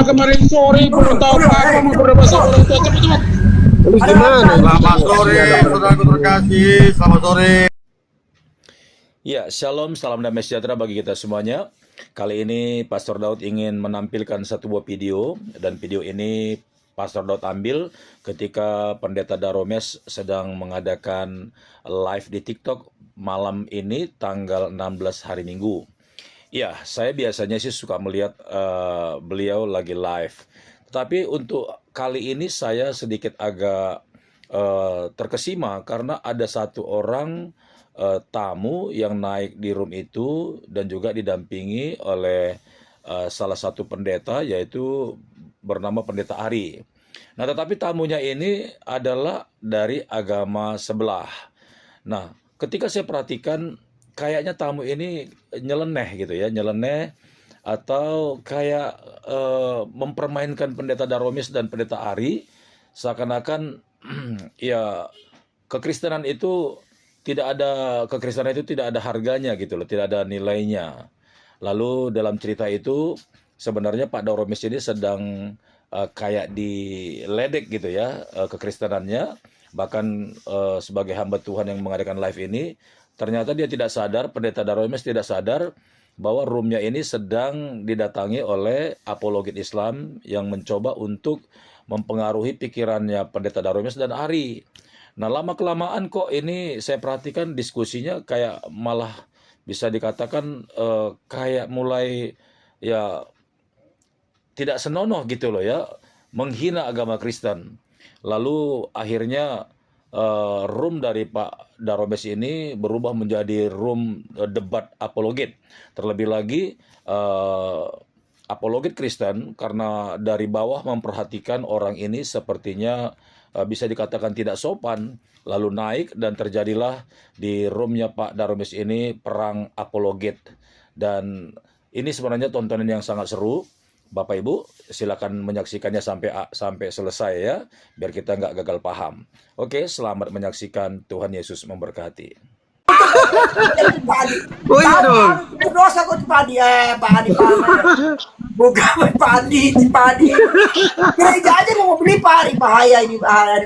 mana kemarin sore belum tahu apa mau berbahasa orang tua cepat-cepat. Terus gimana? Selamat sore, saudaraku terkasih. Selamat sore. Ya, shalom, salam damai sejahtera bagi kita semuanya. Kali ini Pastor Daud ingin menampilkan satu buah video, dan video ini Pastor Daud ambil ketika Pendeta Daromes sedang mengadakan live di TikTok malam ini tanggal 16 hari Minggu. Ya, saya biasanya sih suka melihat beliau lagi live. Tapi untuk kali ini saya sedikit agak terkesima karena ada satu orang tamu yang naik di room itu dan juga didampingi oleh salah satu pendeta, yaitu bernama Pendeta Ari. Nah, tetapi tamunya ini adalah dari agama sebelah. Nah, ketika saya perhatikan kayaknya tamu ini nyeleneh gitu ya, nyeleneh atau kayak mempermainkan Pendeta Daromes dan Pendeta Ari, seakan-akan ya kekristenan itu tidak ada harganya gitu loh, tidak ada nilainya. Lalu dalam cerita itu sebenarnya Pak Daromes ini sedang kayak diledek gitu ya kekristenannya, bahkan sebagai hamba Tuhan yang mengadakan live ini, ternyata dia tidak sadar, Pendeta Daromes tidak sadar bahwa roomnya ini sedang didatangi oleh apologet Islam yang mencoba untuk mempengaruhi pikirannya Pendeta Daromes dan Ari. Nah, lama-kelamaan kok ini saya perhatikan diskusinya kayak malah bisa dikatakan kayak mulai ya tidak senonoh gitu loh ya, menghina agama Kristen. Lalu akhirnya room dari Pak Daromes ini berubah menjadi room debat apologet. Terlebih lagi apologet Kristen karena dari bawah memperhatikan orang ini sepertinya bisa dikatakan tidak sopan, lalu naik dan terjadilah di roomnya Pak Daromes ini perang apologet. Dan ini sebenarnya tontonan yang sangat seru. Bapak Ibu silakan menyaksikannya sampai selesai ya, biar kita nggak gagal paham. Oke, selamat menyaksikan. Tuhan Yesus memberkati. Oh iya dong. Dosa kok padi padi. Bukan padi. Gereja aja mau beli padi, bahaya ini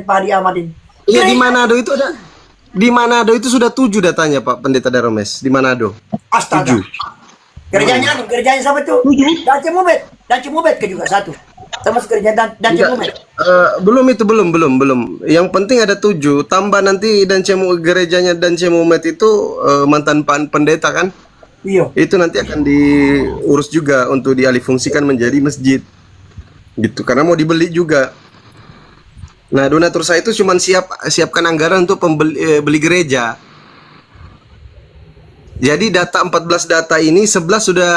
padi amadin. Iya, di Manado itu ada. Di Manado itu sudah 7 datanya Pak Pendeta Daromes. Di Manado. Astaga. 7. Gerejanya siapa tuh? 7. Dan Cimubet ke juga satu. Termasuk gereja dan Cimubet. Belum. Yang penting ada 7. Tambah nanti gerejanya dan Cimumet itu mantan pendeta kan? Iya. Itu nanti akan diurus juga untuk dialihfungsikan menjadi masjid. Gitu, karena mau dibeli juga. Nah, donatur saya itu cuma siapkan anggaran untuk beli gereja. Jadi data 14 data ini 11 sudah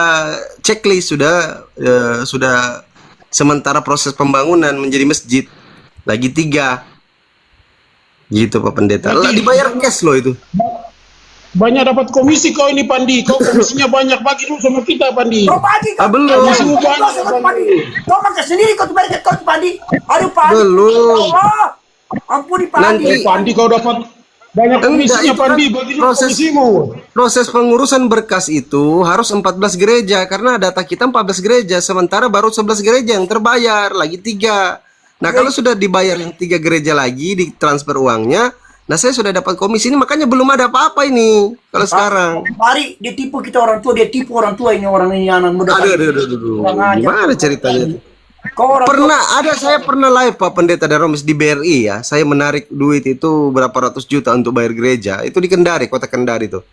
checklist, sudah sementara proses pembangunan menjadi masjid. Lagi 3. Gitu Pak Pendeta. Lah dibayar cash loh itu. Banyak dapat komisi kau ini Pandi, kau komisinya banyak, bagi dulu sama kita Pandi. Kau bagi kau. Belum. Kau makan sendiri kau bagi kau Pandi. Aduh Pandi. Belum. Allah. Ampuni Pandi. Pandi kau dapat banyak komisinya Pandi, bagi dulu komisimu. Proses pengurusan berkas itu harus 14 gereja karena data kita 14 gereja, sementara baru 11 gereja yang terbayar, lagi 3. Nah, kalau sudah dibayar yang 3 gereja lagi, ditransfer uangnya, nah saya sudah dapat komisi ini, makanya belum ada apa-apa ini kalau sekarang. Mari dia tipu kita orang tua, dia tipu orang tua ini, orang ini anak muda. Aduh. Gimana ceritanya? Saya pernah live Pak Pendeta Daromes di BRI ya. Saya menarik duit itu berapa ratus juta untuk bayar gereja. Itu di Kendari, kota Kendari tuh.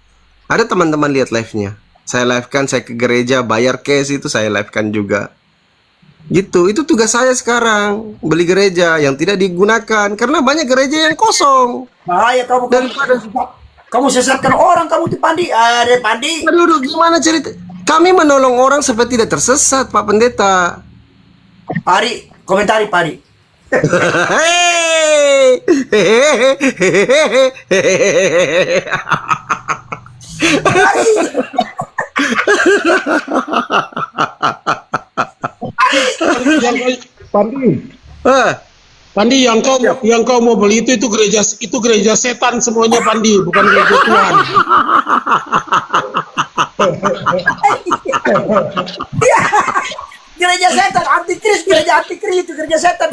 Ada teman-teman lihat live-nya. Saya live-kan, saya ke gereja, bayar cash itu saya live-kan juga. Gitu, itu tugas saya sekarang, beli gereja yang tidak digunakan karena banyak gereja yang kosong. Bahaya kamu. Daripada kamu sesatkan orang, kamu di Pandi. Ada Pandi. Aduh, gimana cerita? Kami menolong orang supaya tidak tersesat, Pak Pendeta. Pari, komentari Pari. Pandi, yang kau mau beli itu gereja setan semuanya Pandi, bukan gereja Tuhan. gereja setan, antikris, gereja antikris itu gereja setan.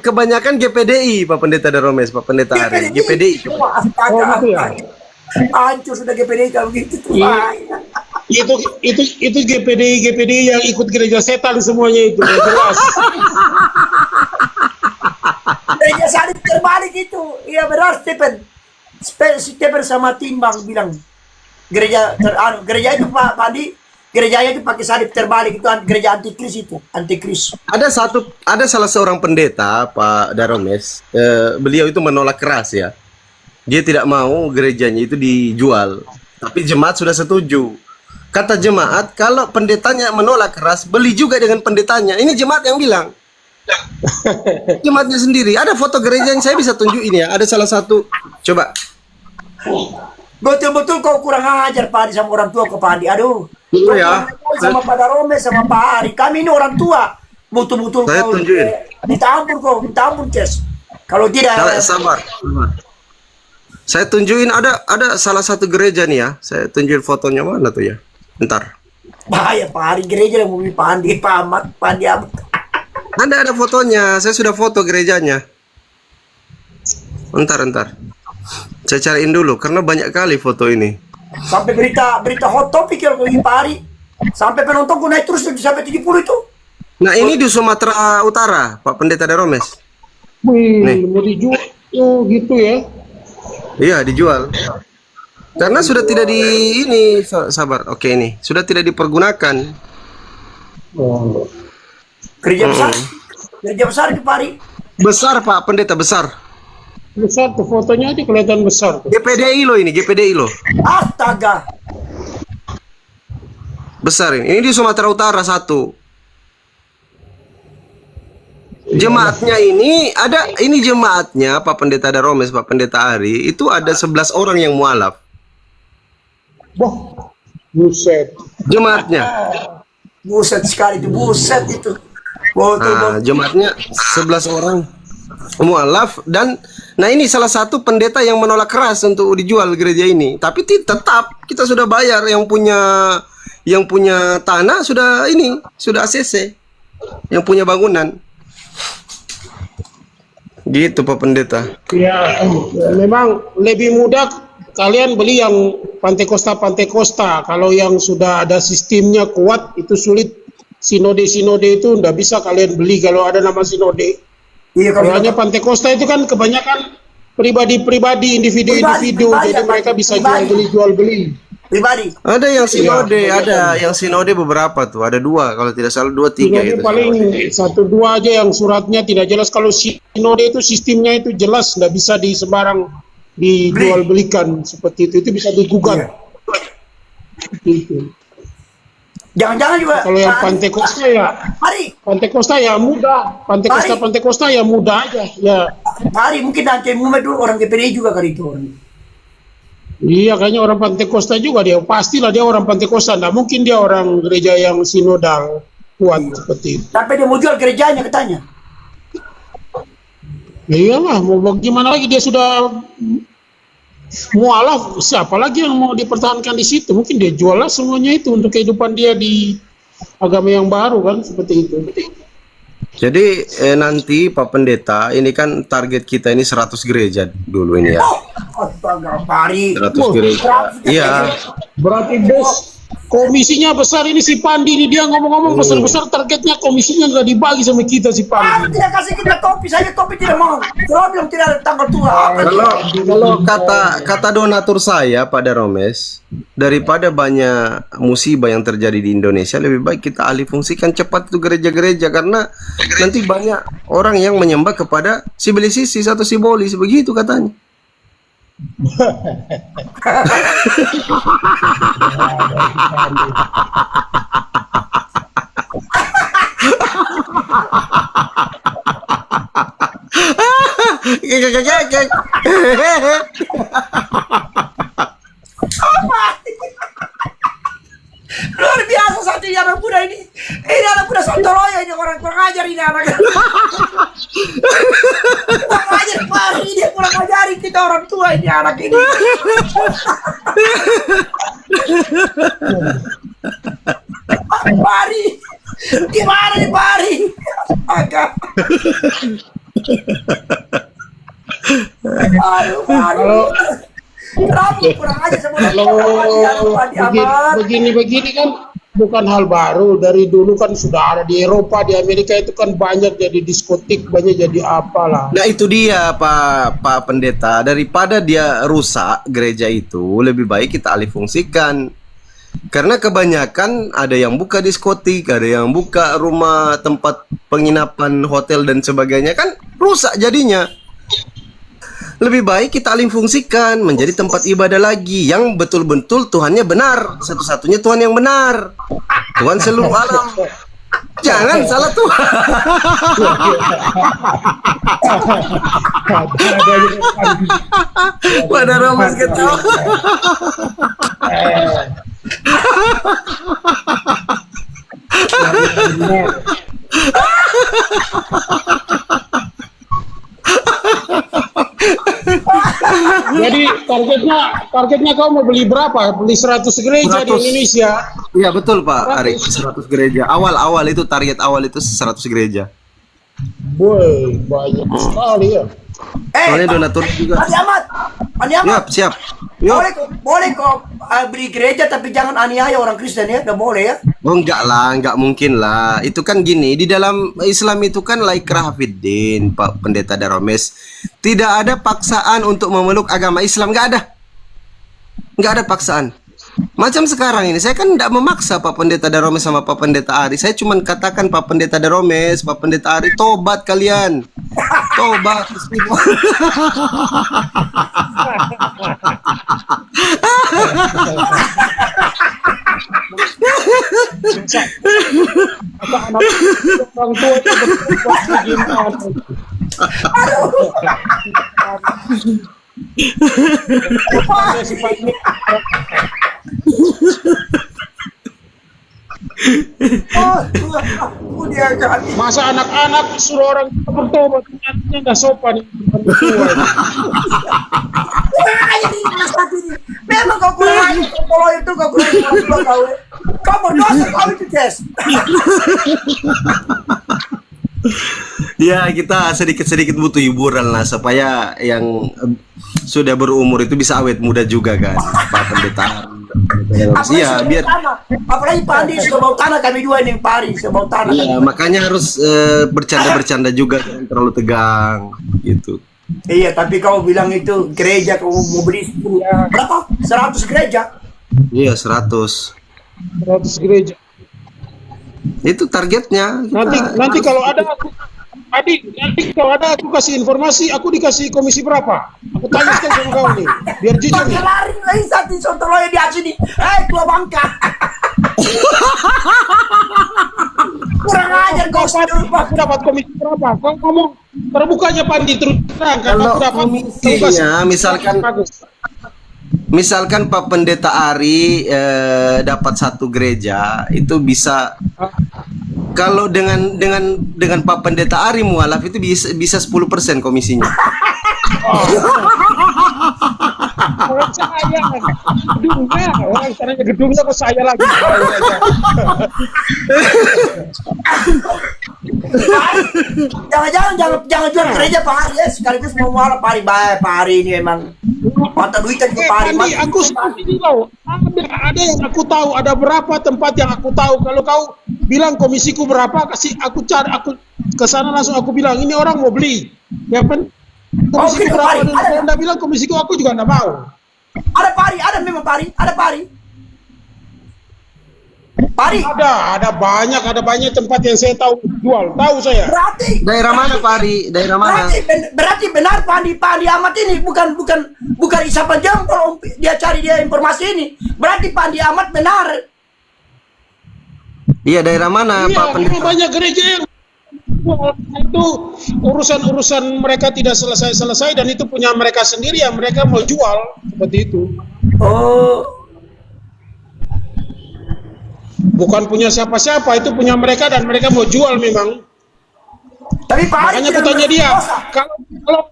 Kebanyakan GPDI Pak Pendeta Daromes, Pak Pendeta Ari. GPDI. Wah, astaga, Oh, gitu ya? astaga. Hancur sudah GPDI kalau gitu tuh. Iya. Itu GPDI yang ikut gereja setan semuanya itu, ya jelas. Gereja salib terbalik itu. Iya benar Stephen. Stephen sama Timbang bilang gereja itu Pak Pandi, gerejanya itu pakai salib terbalik itu gereja antikris itu, antikris. Ada salah seorang pendeta Pak Daromes, beliau itu menolak keras ya. Dia tidak mau gerejanya itu dijual, tapi jemaat sudah setuju. Kata jemaat, kalau pendetanya menolak keras, beli juga dengan pendetanya. Ini jemaat yang bilang. Jemaatnya sendiri. Ada foto gereja yang saya bisa tunjukin ya. Ada salah satu. Coba. Betul-betul kau kurang ajar Pak Adi sama orang tua kau Pak Adi. Aduh. Iya ya. Sama Pak Daromes sama Pak Ari. Kami ini orang tua. Betul-betul Saya kau tunjukin. minta ampun Ces. Kalau tidak Sabar. Saya tunjukin ada salah satu gereja nih ya. Saya tunjukin fotonya mana tuh ya. Bentar. bahaya Pak Ari, gereja yang mau Pak Andi, Pak Ahmad, Pak Andi Ahmad. Ada fotonya. Saya sudah foto gerejanya. Bentar. Saya cariin dulu karena banyak kali foto ini. Sampai berita hot topic ya Pak Ari. Sampai penontonku naik terus sampai 70 itu. Nah, ini di Sumatera Utara, Pak Pendeta Daromes. Wih, Nih. mau dijual gitu ya? Iya, dijual. Karena sudah tidak sabar. Oke, ini sudah tidak dipergunakan. Oh. Gereja besar. Gereja besar itu Pak Ari. Besar, Pak Pendeta, besar. Besar tuh fotonya aja kelihatan besar tuh. GPDI loh ini, GPDI loh. Astaga. Besar ini. Ini di Sumatera Utara satu. Jemaatnya ini jemaatnya Pak Pendeta Daromes, Pak Pendeta Ari, itu ada 11 orang yang mualaf. Boh, buset. Jemaatnya. Buset sekali itu, buset itu. Nah, jemaatnya 11 orang mualaf dan ini salah satu pendeta yang menolak keras untuk dijual gereja ini. Tapi tetap kita sudah bayar, yang punya tanah sudah ACC. Yang punya bangunan. Gitu Pak Pendeta. Ya, memang lebih mudah kalian beli yang Pantai Costa. Kalau yang sudah ada sistemnya kuat itu sulit. Sinode itu nggak bisa kalian beli kalau ada nama sinode. Iya, Kalau hanya Pantai Costa itu kan kebanyakan pribadi, individu, jadi mereka bisa jual beli. Pribadi. Ada yang sinode, ada yang sinode beberapa tuh, ada 2 kalau tidak salah 2, 3 Sinode gitu. paling 1-2 aja yang suratnya tidak jelas. Kalau sinode itu sistemnya itu jelas, nggak bisa di sembarang dijual belikan seperti itu bisa digugat. Itu. Jangan-jangan juga. Kalau yang Pantai Costa ya, Hari, Pantai Costa ya mudah. Pantai Costa ya mudah aja. Ya, hari mungkin nanti Muhammad dulu orang GPDI juga kali itu orang. iya kayaknya orang Pantai Costa juga dia. Pastilah dia orang Pantai Costa. Nggak mungkin dia orang gereja yang sinodal kuat seperti itu. Tapi dia mau jual gerejanya katanya. Iyalah, mau bagaimana lagi dia sudah mualaf, siapa lagi yang mau dipertahankan di situ? Mungkin dia jual lah semuanya itu untuk kehidupan dia di agama yang baru kan seperti itu. Jadi nanti Pak Pendeta, ini kan target kita ini 100 gereja dulu ini ya. Astaga, Pari. 100 gereja. Iya. Berarti bos komisinya besar ini si Pandi ini, dia ngomong-ngomong besar-besar targetnya, komisinya nggak dibagi sama kita si Ah, Pandi. tidak kasih kita topi saja, topi tidak mau. Kalau bilang tidak ada tanggal tua. Kalau kata donatur saya Pak Daromes, daripada banyak musibah yang terjadi di Indonesia, lebih baik kita alih fungsikan cepat itu gereja-gereja, karena nanti banyak orang yang menyembah kepada Sibilisis atau Sibolis, begitu katanya. Luar biasa satu anak muda ini. Ini anak muda Sontoloyo ini orang kurang ajar ini anak. Kurang ajar Pari, dia kurang ajarin kita orang tua ini anak ini. Pari, Gimana nih Pak Ari? Agak. Aduh, Pak Ari. Kenapa kurang aja sama Kalau begini kan bukan hal baru. Dari dulu kan sudah ada di Eropa, di Amerika itu kan banyak jadi diskotik, banyak jadi apalah. Nah itu dia Pak Pendeta, daripada dia rusak gereja itu, lebih baik kita alih fungsikan. Karena kebanyakan ada yang buka diskotik, ada yang buka rumah tempat penginapan, hotel dan sebagainya, kan rusak jadinya. Lebih baik kita alih fungsikan menjadi tempat ibadah lagi yang betul-betul Tuhannya benar, satu-satunya Tuhan yang benar, Tuhan seluruh alam. Jangan salah Tuhan. Pada Romas ketawa. Jadi targetnya kau mau beli berapa? Beli 100 gereja di 100. Indonesia. Iya betul Pak Ari, 100 gereja. Awal itu target awal itu 100 gereja. Boy, banyak sekali ya. Soalnya donatur juga. Andi Ahmad. Siap. Yuk. Boleh kok beli gereja tapi jangan aniaya orang Kristen ya, nggak boleh ya. Oh enggak lah, enggak mungkin lah. Itu kan gini, di dalam Islam itu kan la ikraha fiddin, Pak Pendeta Daromes. Tidak ada paksaan untuk memeluk agama Islam, enggak ada. Enggak ada paksaan. Macam sekarang ini, saya kan tidak memaksa Pak Pendeta Daromes sama Pak Pendeta Ari. Saya cuma katakan Pak Pendeta Daromes, Pak Pendeta Ari, tobat kalian. Tobat. Orang tua itu berbuat bagaimana? Masa anak-anak suruh orang tua bertobat, artinya nggak sopan. Memang kau kurang aja kalau itu kau kurang kau. Kau berdosa kau itu Ces. Ya kita sedikit-sedikit butuh hiburan lah supaya yang sudah berumur itu bisa awet muda juga kan Pak Pendeta. Iya biar. Apalagi Pak Andi sudah bau tanah, kami dua ini Pak Ari sudah bau tanah. Iya makanya harus bercanda-bercanda juga, jangan terlalu tegang gitu. Iya tapi kau bilang itu gereja kau mau beli berapa? 100 gereja? Iya 100 gereja. Itu targetnya. Nanti kalau ada nanti kalau ada aku kasih informasi, aku dikasih komisi berapa? Aku tanya sekali sama kau nih, biar jujur nih. Lari lagi satu sontoloy di sini. Tua Bangka. Kurang ajar kau Aku dapat komisi berapa? Kau ngomong terbukanya Pandi terus terang kan kalau aku dapat komisinya misalkan Pak Pendeta Ari dapat 1 gereja itu bisa, kalau dengan Pak Pendeta Ari mualaf itu bisa 10% komisinya. Orang saya gedungnya kok saya lagi. Jangan jual gereja Pak Ari ya, sekaligus mau mualaf Pak Ari ini memang mata duitan ke Pak Ari. Aku tahu ada yang aku tahu, ada berapa tempat yang aku tahu. Kalau kau bilang komisiku berapa, kasih aku cari, aku ke sana langsung aku bilang ini orang mau beli. Ya kan? Komisiku berapa? Dan kalau Anda bilang komisiku, aku juga enggak mau. Ada Pak Ari, ada memang Pak Ari, ada Pak Ari. Pak Ari. Ada banyak tempat yang saya tahu jual, tahu saya. Berarti Daerah mana Pak Ari? Daerah mana? Berarti benar Pak Andi Ahmad ini bukan isapan jempol dia cari dia informasi ini. Berarti Pak Andi Ahmad benar. Iya daerah mana Iya, Pak Pendeta? banyak gereja yang itu urusan mereka tidak selesai dan itu punya mereka sendiri yang mereka mau jual seperti itu. Oh. Bukan punya siapa-siapa, itu punya mereka dan mereka mau jual memang. Tapi Pak Ari Makanya aku tanya dia, kalau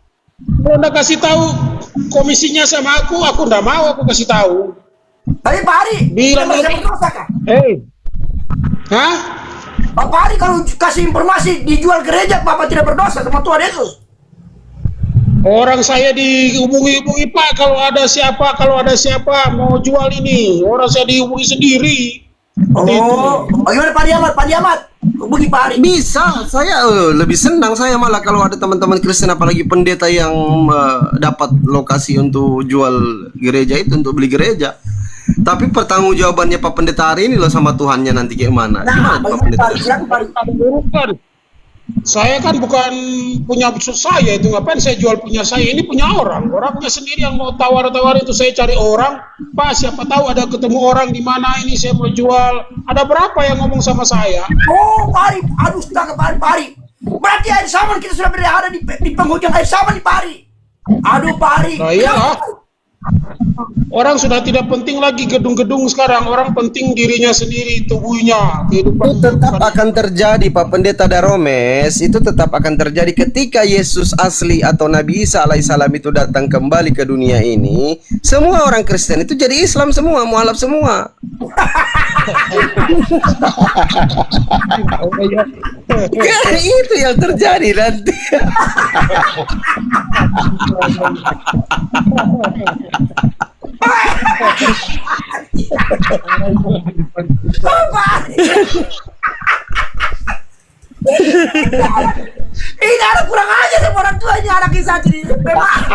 Anda kasih tahu komisinya sama aku nggak mau aku kasih tahu. Tapi Pak Ari Bilang tidak berdosa kah? Hah? Pak Ari kalau kasih informasi dijual gereja, Bapak tidak berdosa sama Tuhan Yesus. Orang saya dihubungi-hubungi, Pak, kalau ada siapa mau jual ini, orang saya dihubungi sendiri. Oh, bagaimana Pak Diamat? Pak Diamat, hubungi Pak Ari. Bisa, saya lebih senang saya malah kalau ada teman-teman Kristen apalagi pendeta yang dapat lokasi untuk jual gereja itu, untuk beli gereja. Tapi pertanggungjawabannya Pak Pendeta hari ini loh sama Tuhannya nanti kayak mana? Nah, Gimana Pak bagaimana Pendeta? Pak Ari? Silakan Pak Ari. Saya kan bukan punya saya itu, ngapain saya jual punya saya, ini punya orangnya sendiri yang mau tawar-tawar itu. Saya cari orang, Pak, siapa tahu ada ketemu orang di mana ini saya mau jual, ada berapa yang ngomong sama saya. Oh, Pak Ari, aduh, astaga Pak Ari. Berarti air saman kita sudah berada di penghujung air saman di Pak Ari. Aduh Pak Ari. Nah, iyalah. Orang sudah tidak penting lagi gedung-gedung sekarang, orang penting dirinya sendiri, tubuhnya, kehidupan. Itu tetap akan terjadi Pak Pendeta Daromes, itu tetap akan terjadi ketika Yesus asli atau Nabi Isa alaihissalam itu datang kembali ke dunia ini. Semua orang Kristen itu jadi Islam semua, mualaf semua. Itu yang terjadi nanti. Ini anak kurang aja sama orang tuanya, anak kisah jadi memang.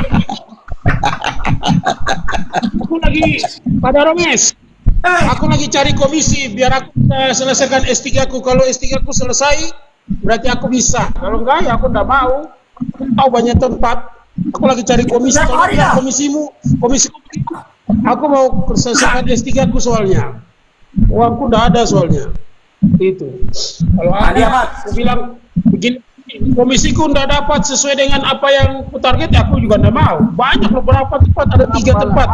Aku lagi, pada Romes, aku lagi cari komisi biar aku selesaikan S3 aku. Kalau S3 aku selesai, berarti aku bisa. Kalau enggak, ya aku enggak mau. Aku tahu banyak tempat. Aku lagi cari komisi. Kalau enggak komisiku, aku mau selesaikan S3 aku soalnya. Uangku enggak ada soalnya. Itu. Kalau ada, aku bilang begini, komisiku enggak dapat sesuai dengan apa yang ku target, aku juga enggak mau. Banyak beberapa tempat, ada 3 tempat.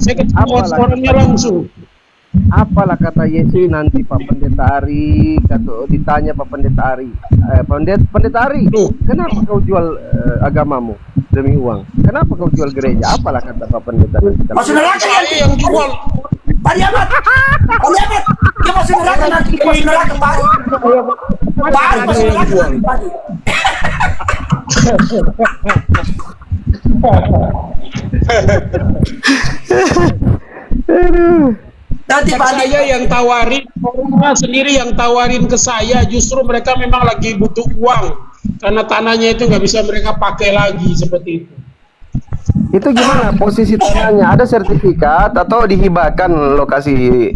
Saya ketemu orangnya langsung. Apalah kata Yesus nanti Pak Pendeta Ari, ditanya Pak Pendeta Ari, Pendeta Ari, kenapa kau jual agamamu demi uang? Kenapa kau jual gereja? Apalah kata Pak Pendeta? Masuk neraka Saya yang jual. Pak Diamat, Pak Diamat, dia masuk neraka nanti, dia masuk neraka Pak Ari. Pak Ari masuk neraka nanti, Pak Ari. Nanti Pak Ari. Saya yang tawarin, orangnya sendiri yang tawarin ke saya, justru mereka memang lagi butuh uang karena tanahnya itu nggak bisa mereka pakai lagi seperti itu. Itu gimana posisi tanahnya? Ada sertifikat atau dihibahkan lokasi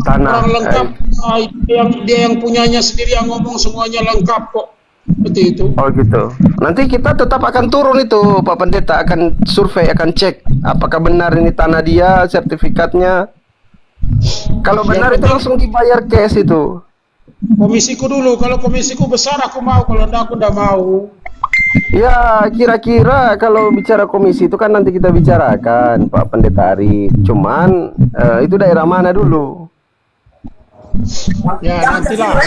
tanah? Orang lengkap, dia yang punyanya sendiri yang ngomong semuanya lengkap kok. Seperti itu. Oh gitu. Nanti kita tetap akan turun itu Pak Pendeta, akan survei, akan cek apakah benar ini tanah dia, sertifikatnya. Kalau benar itu langsung dibayar cash itu. Komisiku dulu, kalau komisiku besar aku mau, kalau enggak aku enggak mau. Ya kira-kira kalau bicara komisi itu kan nanti kita bicarakan Pak Pendeta Ari. Cuman itu daerah mana dulu? Ya nantilah.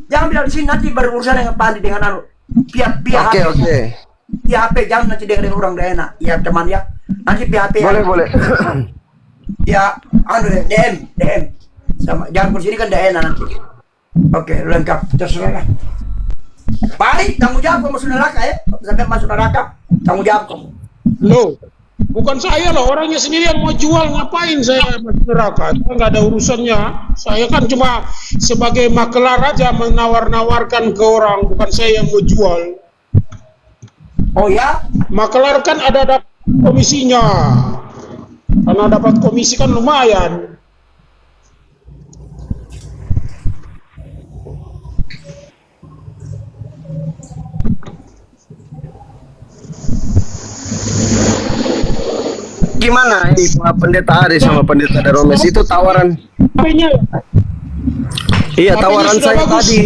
Jangan bilang di sini, nanti berurusan dengan Pak Andi dengan anu pihak Oke. pihak HP, jangan nanti dengan orang enak. Ya teman ya, nanti pihak HP. Boleh. Ya, anu DM sama, jangan kursi ini kan enak nanti. Oke, lengkap, terserah. Pak Ari, tanggung jawab kamu masuk neraka ya, sampai masuk neraka, tanggung jawab kamu. Loh, bukan saya loh, orangnya sendiri yang mau jual, ngapain saya masuk neraka? Itu nggak ada urusannya. Saya kan cuma sebagai makelar aja menawar-nawarkan ke orang, bukan saya yang mau jual. Oh ya? Makelar kan ada dapat komisinya. Karena dapat komisi kan lumayan. Gimana ini Pak Pendeta Ari sama Pendeta Daromes itu tawaran? HP-nya. Iya, HP-nya tawaran sudah saya bagus. tadi.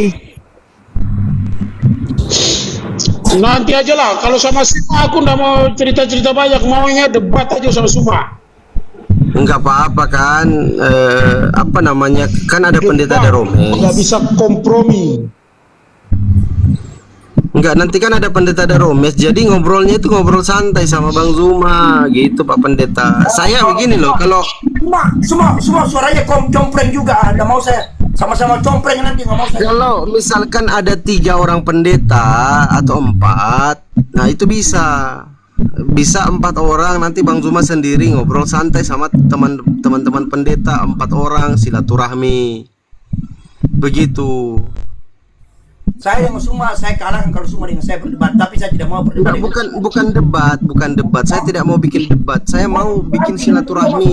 Nanti aja lah, kalau sama Suma aku nggak mau cerita-cerita banyak, maunya debat aja sama Suma. Enggak apa-apa kan, apa namanya, kan ada Pendeta Daromes. Nggak bisa kompromi. Enggak, nanti kan ada Pendeta Daromes, jadi ngobrolnya itu ngobrol santai sama Bang Zuma gitu Pak Pendeta. Saya begini loh, kalau Semua suaranya komplain juga. Nggak mau saya Sama-sama compreng nanti nggak mau saya. Kalau misalkan ada 3 orang pendeta atau 4, nah itu bisa 4 orang, nanti Bang Zuma sendiri ngobrol santai sama teman-teman pendeta 4 orang, silaturahmi begitu. Saya yang semua saya kalahkan kalau semua dengan saya berdebat, tapi saya tidak mau berdebat. Bukan debat. Saya tidak mau bikin debat. Saya mau bikin silaturahmi.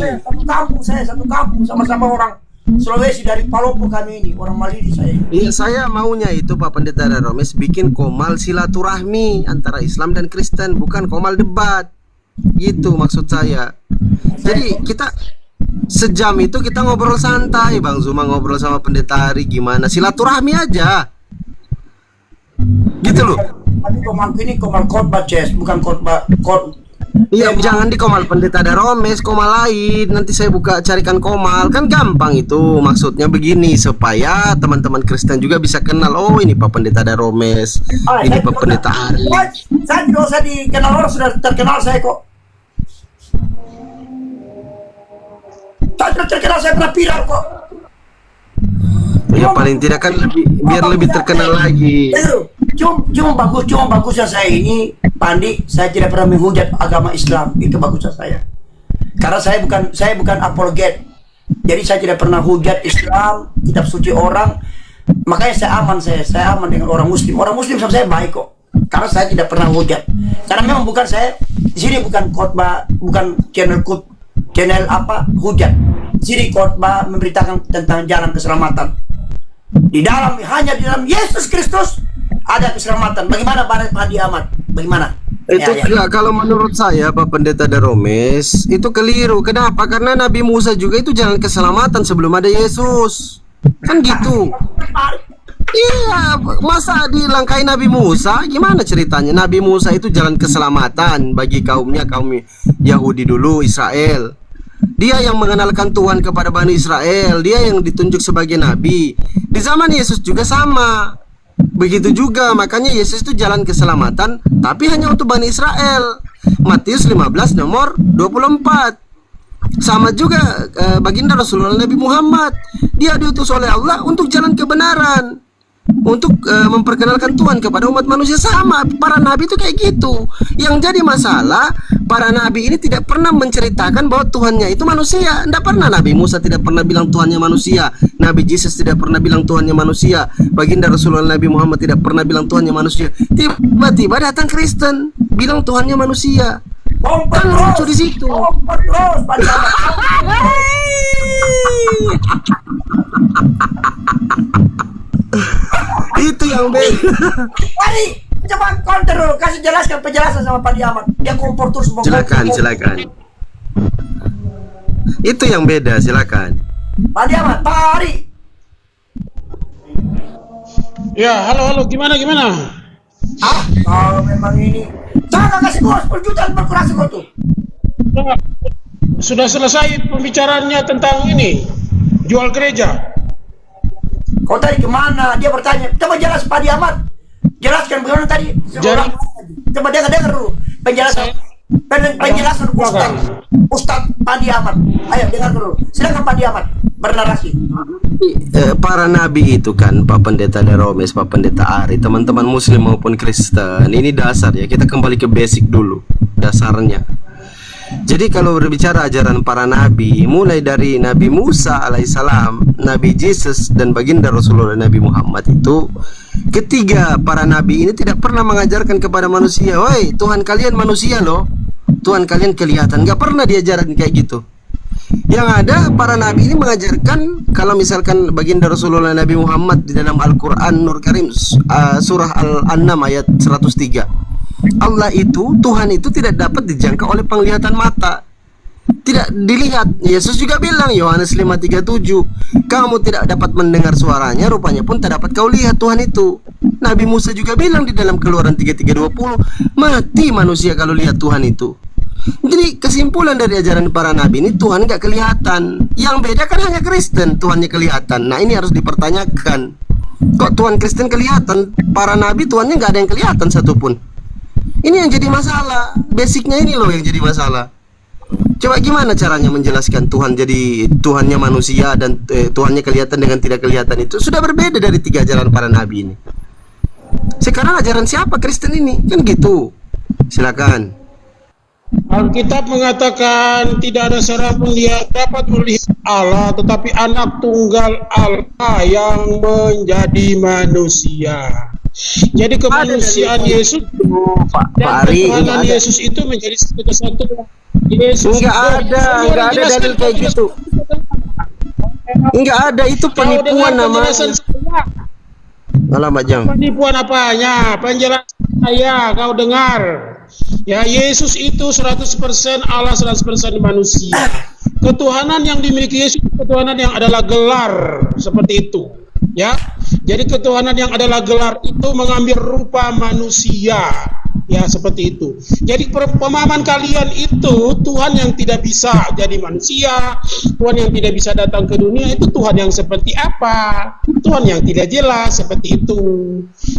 Satu kampung sama-sama orang Sulawesi, dari Palopo kami ini, orang Malidi saya. Iya, saya maunya itu Pak Pendeta Romes bikin komal silaturahmi antara Islam dan Kristen, bukan komal debat. Gitu maksud saya. Jadi kita sejam itu kita ngobrol santai, Bang Zuma ngobrol sama Pendeta Ari gimana, silaturahmi aja. Gitu loh. Tapi komal ini komal khotbah, Ces, bukan khotbah. Iya, jangan di komal Pendeta Romes, komal lain. Nanti saya buka carikan komal, kan gampang itu. Maksudnya begini, supaya teman-teman Kristen juga bisa kenal. Oh, ini Pak Pendeta Romes, ini Pak Pendeta Ari. Saya tidak usah dikenal orang, sudah terkenal saya kok. Saya sudah terkenal, saya pernah viral kok. Ya paling tidak kan biar lebih terkenal lagi. Cuma bagusnya saya ini, Pandi, saya tidak pernah menghujat agama Islam. Itu bagusnya saya. Karena saya bukan apologet. Jadi saya tidak pernah hujat Islam, kitab suci orang. Makanya saya aman dengan orang Muslim. Orang Muslim sama saya baik kok. Karena saya tidak pernah hujat. Karena memang bukan saya di sini bukan khotbah, bukan channel hujat. Di sini khotbah memberitakan tentang jalan keselamatan. Hanya di dalam Yesus Kristus ada keselamatan. Bagaimana Pak Hadi Ahmad? Bagaimana? Itu kalau menurut saya Pak Pendeta Romes itu keliru. Kenapa? Karena Nabi Musa juga itu jalan keselamatan sebelum ada Yesus. Kan gitu. Iya, masa dilangkai Nabi Musa? Gimana ceritanya? Nabi Musa itu jalan keselamatan bagi kaum Yahudi dulu, Israel. Dia yang mengenalkan Tuhan kepada Bani Israel. Dia yang ditunjuk sebagai nabi. Di zaman Yesus juga sama. Begitu juga, makanya Yesus itu jalan keselamatan, tapi hanya untuk Bani Israel. Matius 15 nomor 24. Sama juga baginda Rasulullah Nabi Muhammad. Dia diutus oleh Allah untuk jalan kebenaran, untuk memperkenalkan Tuhan kepada umat manusia. Sama, para nabi itu kayak gitu. Yang jadi masalah, para nabi ini tidak pernah menceritakan bahwa Tuhannya itu manusia. Tidak pernah. Nabi Musa tidak pernah bilang Tuhannya manusia. Nabi Yesus tidak pernah bilang Tuhannya manusia. Baginda Rasulullah Nabi Muhammad tidak pernah bilang Tuhannya manusia. Tiba-tiba datang Kristen bilang Tuhannya manusia. Kan lucu di situ. Itu yang beda. Mari coba counter dulu, kasih penjelasan sama Pak Ahmad. Dia kompor terus. Silakan. Itu yang beda, silakan. Pak Ahmad, Pak Ari. Ya, halo, gimana? Kalau memang ini, saya kasih gua 10 juta berkurasi kau tuh. Sudah selesai pembicaraannya tentang ini, jual gereja. Kau tadi kemana? Dia bertanya. Coba jelas Pak Ahmad. Jelaskan bagaimana tadi. Coba dengar dulu penjelasan. Penjelasan Ustaz Pak Ahmad. Ayo dengar dulu. Silakan Pak Ahmad bernarasi. Para nabi itu kan Pak Pendeta Romes, Pak Pendeta Ari, teman-teman Muslim maupun Kristen, ini dasar ya. Kita kembali ke basic dulu, dasarnya. Jadi kalau berbicara ajaran para nabi, mulai dari Nabi Musa alaihissalam, Nabi Yesus, dan baginda Rasulullah Nabi Muhammad itu, ketiga para nabi ini tidak pernah mengajarkan kepada manusia, woi Tuhan kalian manusia loh, Tuhan kalian kelihatan. Gak pernah diajarkan kayak gitu. Yang ada para nabi ini mengajarkan, kalau misalkan baginda Rasulullah Nabi Muhammad di dalam Al-Quran Nur Karim surah Al-An'am ayat 103, Allah itu, Tuhan itu tidak dapat dijangkau oleh penglihatan mata, tidak dilihat. Yesus juga bilang, Yohanes 5:37, kamu tidak dapat mendengar suaranya, rupanya pun tak dapat kau lihat Tuhan itu. Nabi Musa juga bilang di dalam Keluaran 33:20, mati manusia kalau lihat Tuhan itu. Jadi kesimpulan dari ajaran para nabi ini, Tuhan nggak kelihatan. Yang beda kan hanya Kristen, Tuhannya kelihatan. Nah ini harus dipertanyakan. Kok Tuhan Kristen kelihatan, para nabi Tuhannya nggak ada yang kelihatan satupun. Ini yang jadi masalah. Basicnya ini loh yang jadi masalah. Coba gimana caranya menjelaskan Tuhan jadi Tuhannya manusia dan Tuhannya kelihatan dengan tidak kelihatan itu sudah berbeda dari 3 ajaran para nabi ini. Sekarang ajaran siapa Kristen ini? Kan gitu. Silakan. Alkitab mengatakan tidak ada seorang pun yang dapat melihat Allah, tetapi anak tunggal Allah yang menjadi manusia. Jadi kemanusiaan Yesus dan ketuhanan Yesus itu menjadi satu kesatuan. Yesus enggak ada dalil kayak gitu. Enggak ada, itu penipuan namanya. Alamak jam. Penipuan apanya? Penjelasan saya kau dengar. Ya, Yesus itu 100% Allah, 100% manusia. Ketuhanan yang dimiliki Yesus, ketuhanan yang adalah gelar, seperti itu. Ya, jadi ketuhanan yang adalah gelar itu mengambil rupa manusia. Ya, seperti itu. Jadi pemahaman kalian itu Tuhan yang tidak bisa jadi manusia, Tuhan yang tidak bisa datang ke dunia, itu Tuhan yang seperti apa? Tuhan yang tidak jelas, seperti itu.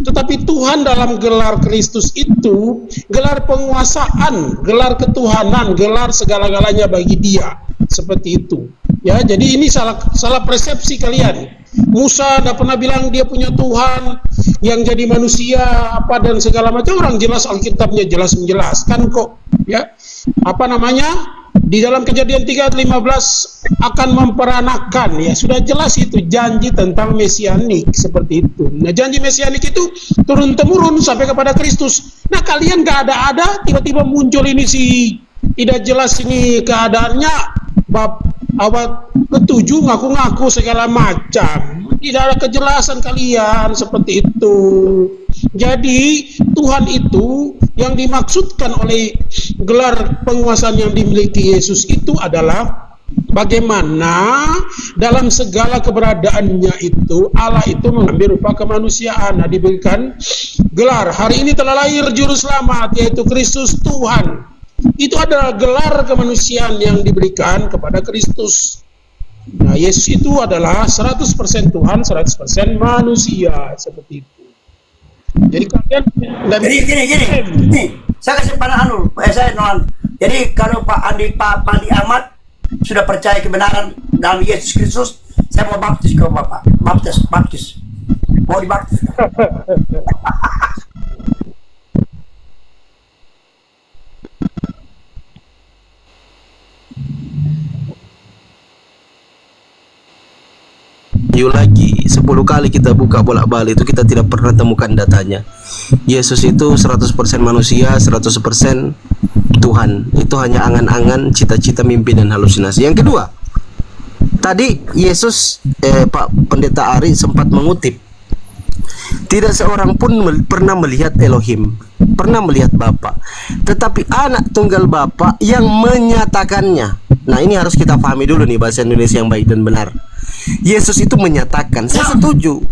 Tetapi Tuhan dalam gelar Kristus itu gelar penguasaan, gelar ketuhanan, gelar segala-galanya bagi Dia, seperti itu. Ya, jadi ini salah persepsi kalian. Musa tidak pernah bilang dia punya Tuhan yang jadi manusia apa dan segala macam. Orang jelas Alkitabnya jelas menjelaskan kok. Ya, apa namanya, di dalam Kejadian 3 ayat 15 akan memperanakan. Ya, sudah jelas itu janji tentang mesianik, seperti itu. Nah, janji mesianik itu turun temurun sampai kepada Kristus. Nah, kalian gak ada tiba-tiba muncul ini sih tidak jelas ini keadaannya. Bab awal ke-7 ngaku-ngaku segala macam. Tidak ada kejelasan kalian, seperti itu. Jadi Tuhan itu yang dimaksudkan oleh gelar penguasaan yang dimiliki Yesus itu adalah bagaimana dalam segala keberadaannya itu Allah itu mengambil rupa kemanusiaan. Nah, diberikan gelar, hari ini telah lahir juru selamat, yaitu Kristus Tuhan. Itu adalah gelar kemanusiaan yang diberikan kepada Kristus. Nah, Yesus itu adalah 100% Tuhan, 100% manusia, seperti itu. Jadi kalian gini. Saya kasih pandangan dulu. Saya Nolan. Jadi kalau Pak Andi Ahmad sudah percaya kebenaran dalam Yesus Kristus, saya mau baptis ke Bapak. Baptis. Mau dibaptis. Lagi 10 kali kita buka bolak-balik itu kita tidak pernah temukan datanya. Yesus itu 100% manusia, 100% Tuhan. Itu hanya angan-angan, cita-cita, mimpi dan halusinasi. Yang kedua, tadi Yesus Pak Pendeta Ari sempat mengutip, tidak seorang pun pernah melihat Elohim, pernah melihat Bapa, tetapi anak tunggal Bapa yang menyatakannya. Nah, ini harus kita pahami dulu nih bahasa Indonesia yang baik dan benar. Yesus itu menyatakan, saya setuju.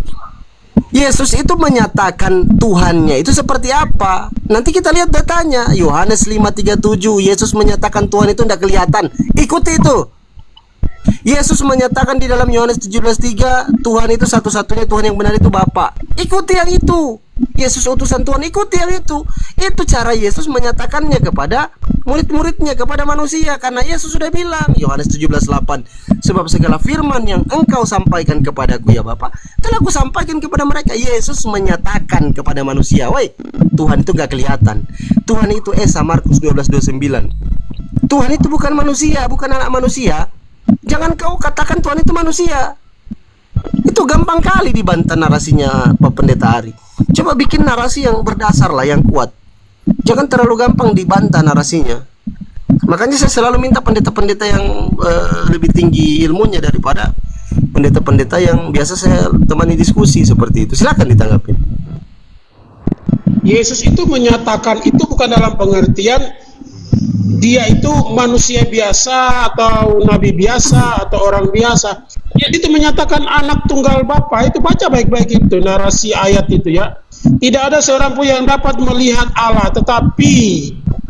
Yesus itu menyatakan Tuhannya itu seperti apa. Nanti kita lihat datanya. Yohanes 5:37, Yesus menyatakan Tuhan itu tidak kelihatan. Ikuti itu. Yesus menyatakan di dalam Yohanes 17:3, Tuhan itu satu-satunya Tuhan yang benar itu Bapa. Ikuti yang itu. Yesus utusan Tuhan, ikuti yang itu. Itu cara Yesus menyatakannya kepada murid-muridnya, kepada manusia. Karena Yesus sudah bilang, Yohanes 17:8, sebab segala firman yang engkau sampaikan kepadaku ya Bapa, telah aku sampaikan kepada mereka. Yesus menyatakan kepada manusia, woi, Tuhan itu gak kelihatan. Tuhan itu Esa, Markus 12:29. Tuhan itu bukan manusia, bukan anak manusia. Jangan kau katakan Tuhan itu manusia. Itu gampang kali dibantah narasinya Pak Pendeta Ari. Coba bikin narasi yang berdasar lah, yang kuat. Jangan terlalu gampang dibantah narasinya. Makanya saya selalu minta pendeta-pendeta yang lebih tinggi ilmunya daripada pendeta-pendeta yang biasa saya temani diskusi seperti itu. Silakan ditanggapin. Yesus itu menyatakan itu bukan dalam pengertian dia itu manusia biasa atau nabi biasa atau orang biasa. Dia itu menyatakan anak tunggal Bapa. Itu baca baik-baik itu narasi ayat itu ya. Tidak ada seorang pun yang dapat melihat Allah, tetapi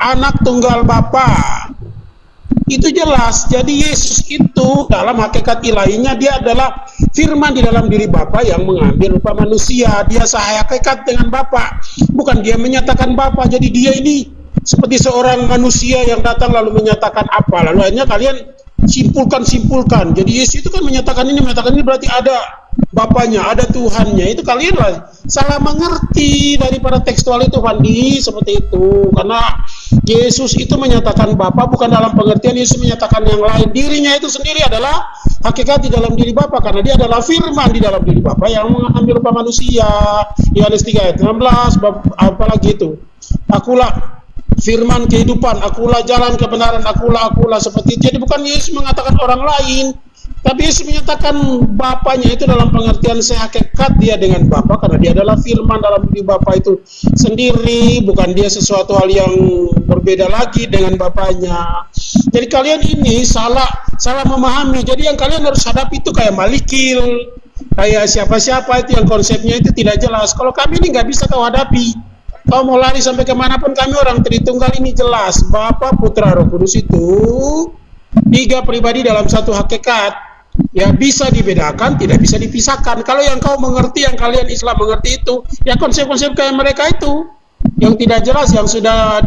anak tunggal Bapa. Itu jelas. Jadi Yesus itu dalam hakikat ilahinya dia adalah firman di dalam diri Bapa yang mengambil rupa manusia. Dia sehakikat dengan Bapa. Bukan dia menyatakan Bapa. Jadi dia ini seperti seorang manusia yang datang lalu menyatakan apa, lalu akhirnya kalian simpulkan. Jadi Yesus itu kan menyatakan ini berarti ada Bapaknya, ada Tuhannya. Itu kalian lah salah mengerti daripada tekstual itu, Fandi, seperti itu. Karena Yesus itu menyatakan Bapa bukan dalam pengertian Yesus menyatakan yang lain. Dirinya itu sendiri adalah hakikat di dalam diri Bapa, karena dia adalah firman di dalam diri Bapa yang mengambil rupa manusia. Yohanes 3 ayat 16, apalagi itu. Akulah firman kehidupan, akulah jalan kebenaran, akulah seperti itu. Jadi bukan Yesus mengatakan orang lain, tapi Yesus menyatakan Bapaknya itu dalam pengertian sehakikat dia dengan Bapa, karena dia adalah firman dalam diri Bapa itu sendiri, bukan dia sesuatu hal yang berbeda lagi dengan Bapaknya. Jadi kalian ini salah memahami. Jadi yang kalian harus hadapi itu kayak Malikil, kayak siapa-siapa itu yang konsepnya itu tidak jelas. Kalau kami ini nggak bisa kau hadapi. Kau mau lari sampai kemanapun, kami orang Tritunggal ini jelas. Bapa, Putra, Roh Kudus itu 3 pribadi dalam satu hakikat. Ya bisa dibedakan, tidak bisa dipisahkan. Kalau yang kau mengerti, yang kalian Islam mengerti itu, ya konsep-konsep kayak mereka itu yang tidak jelas, yang sudah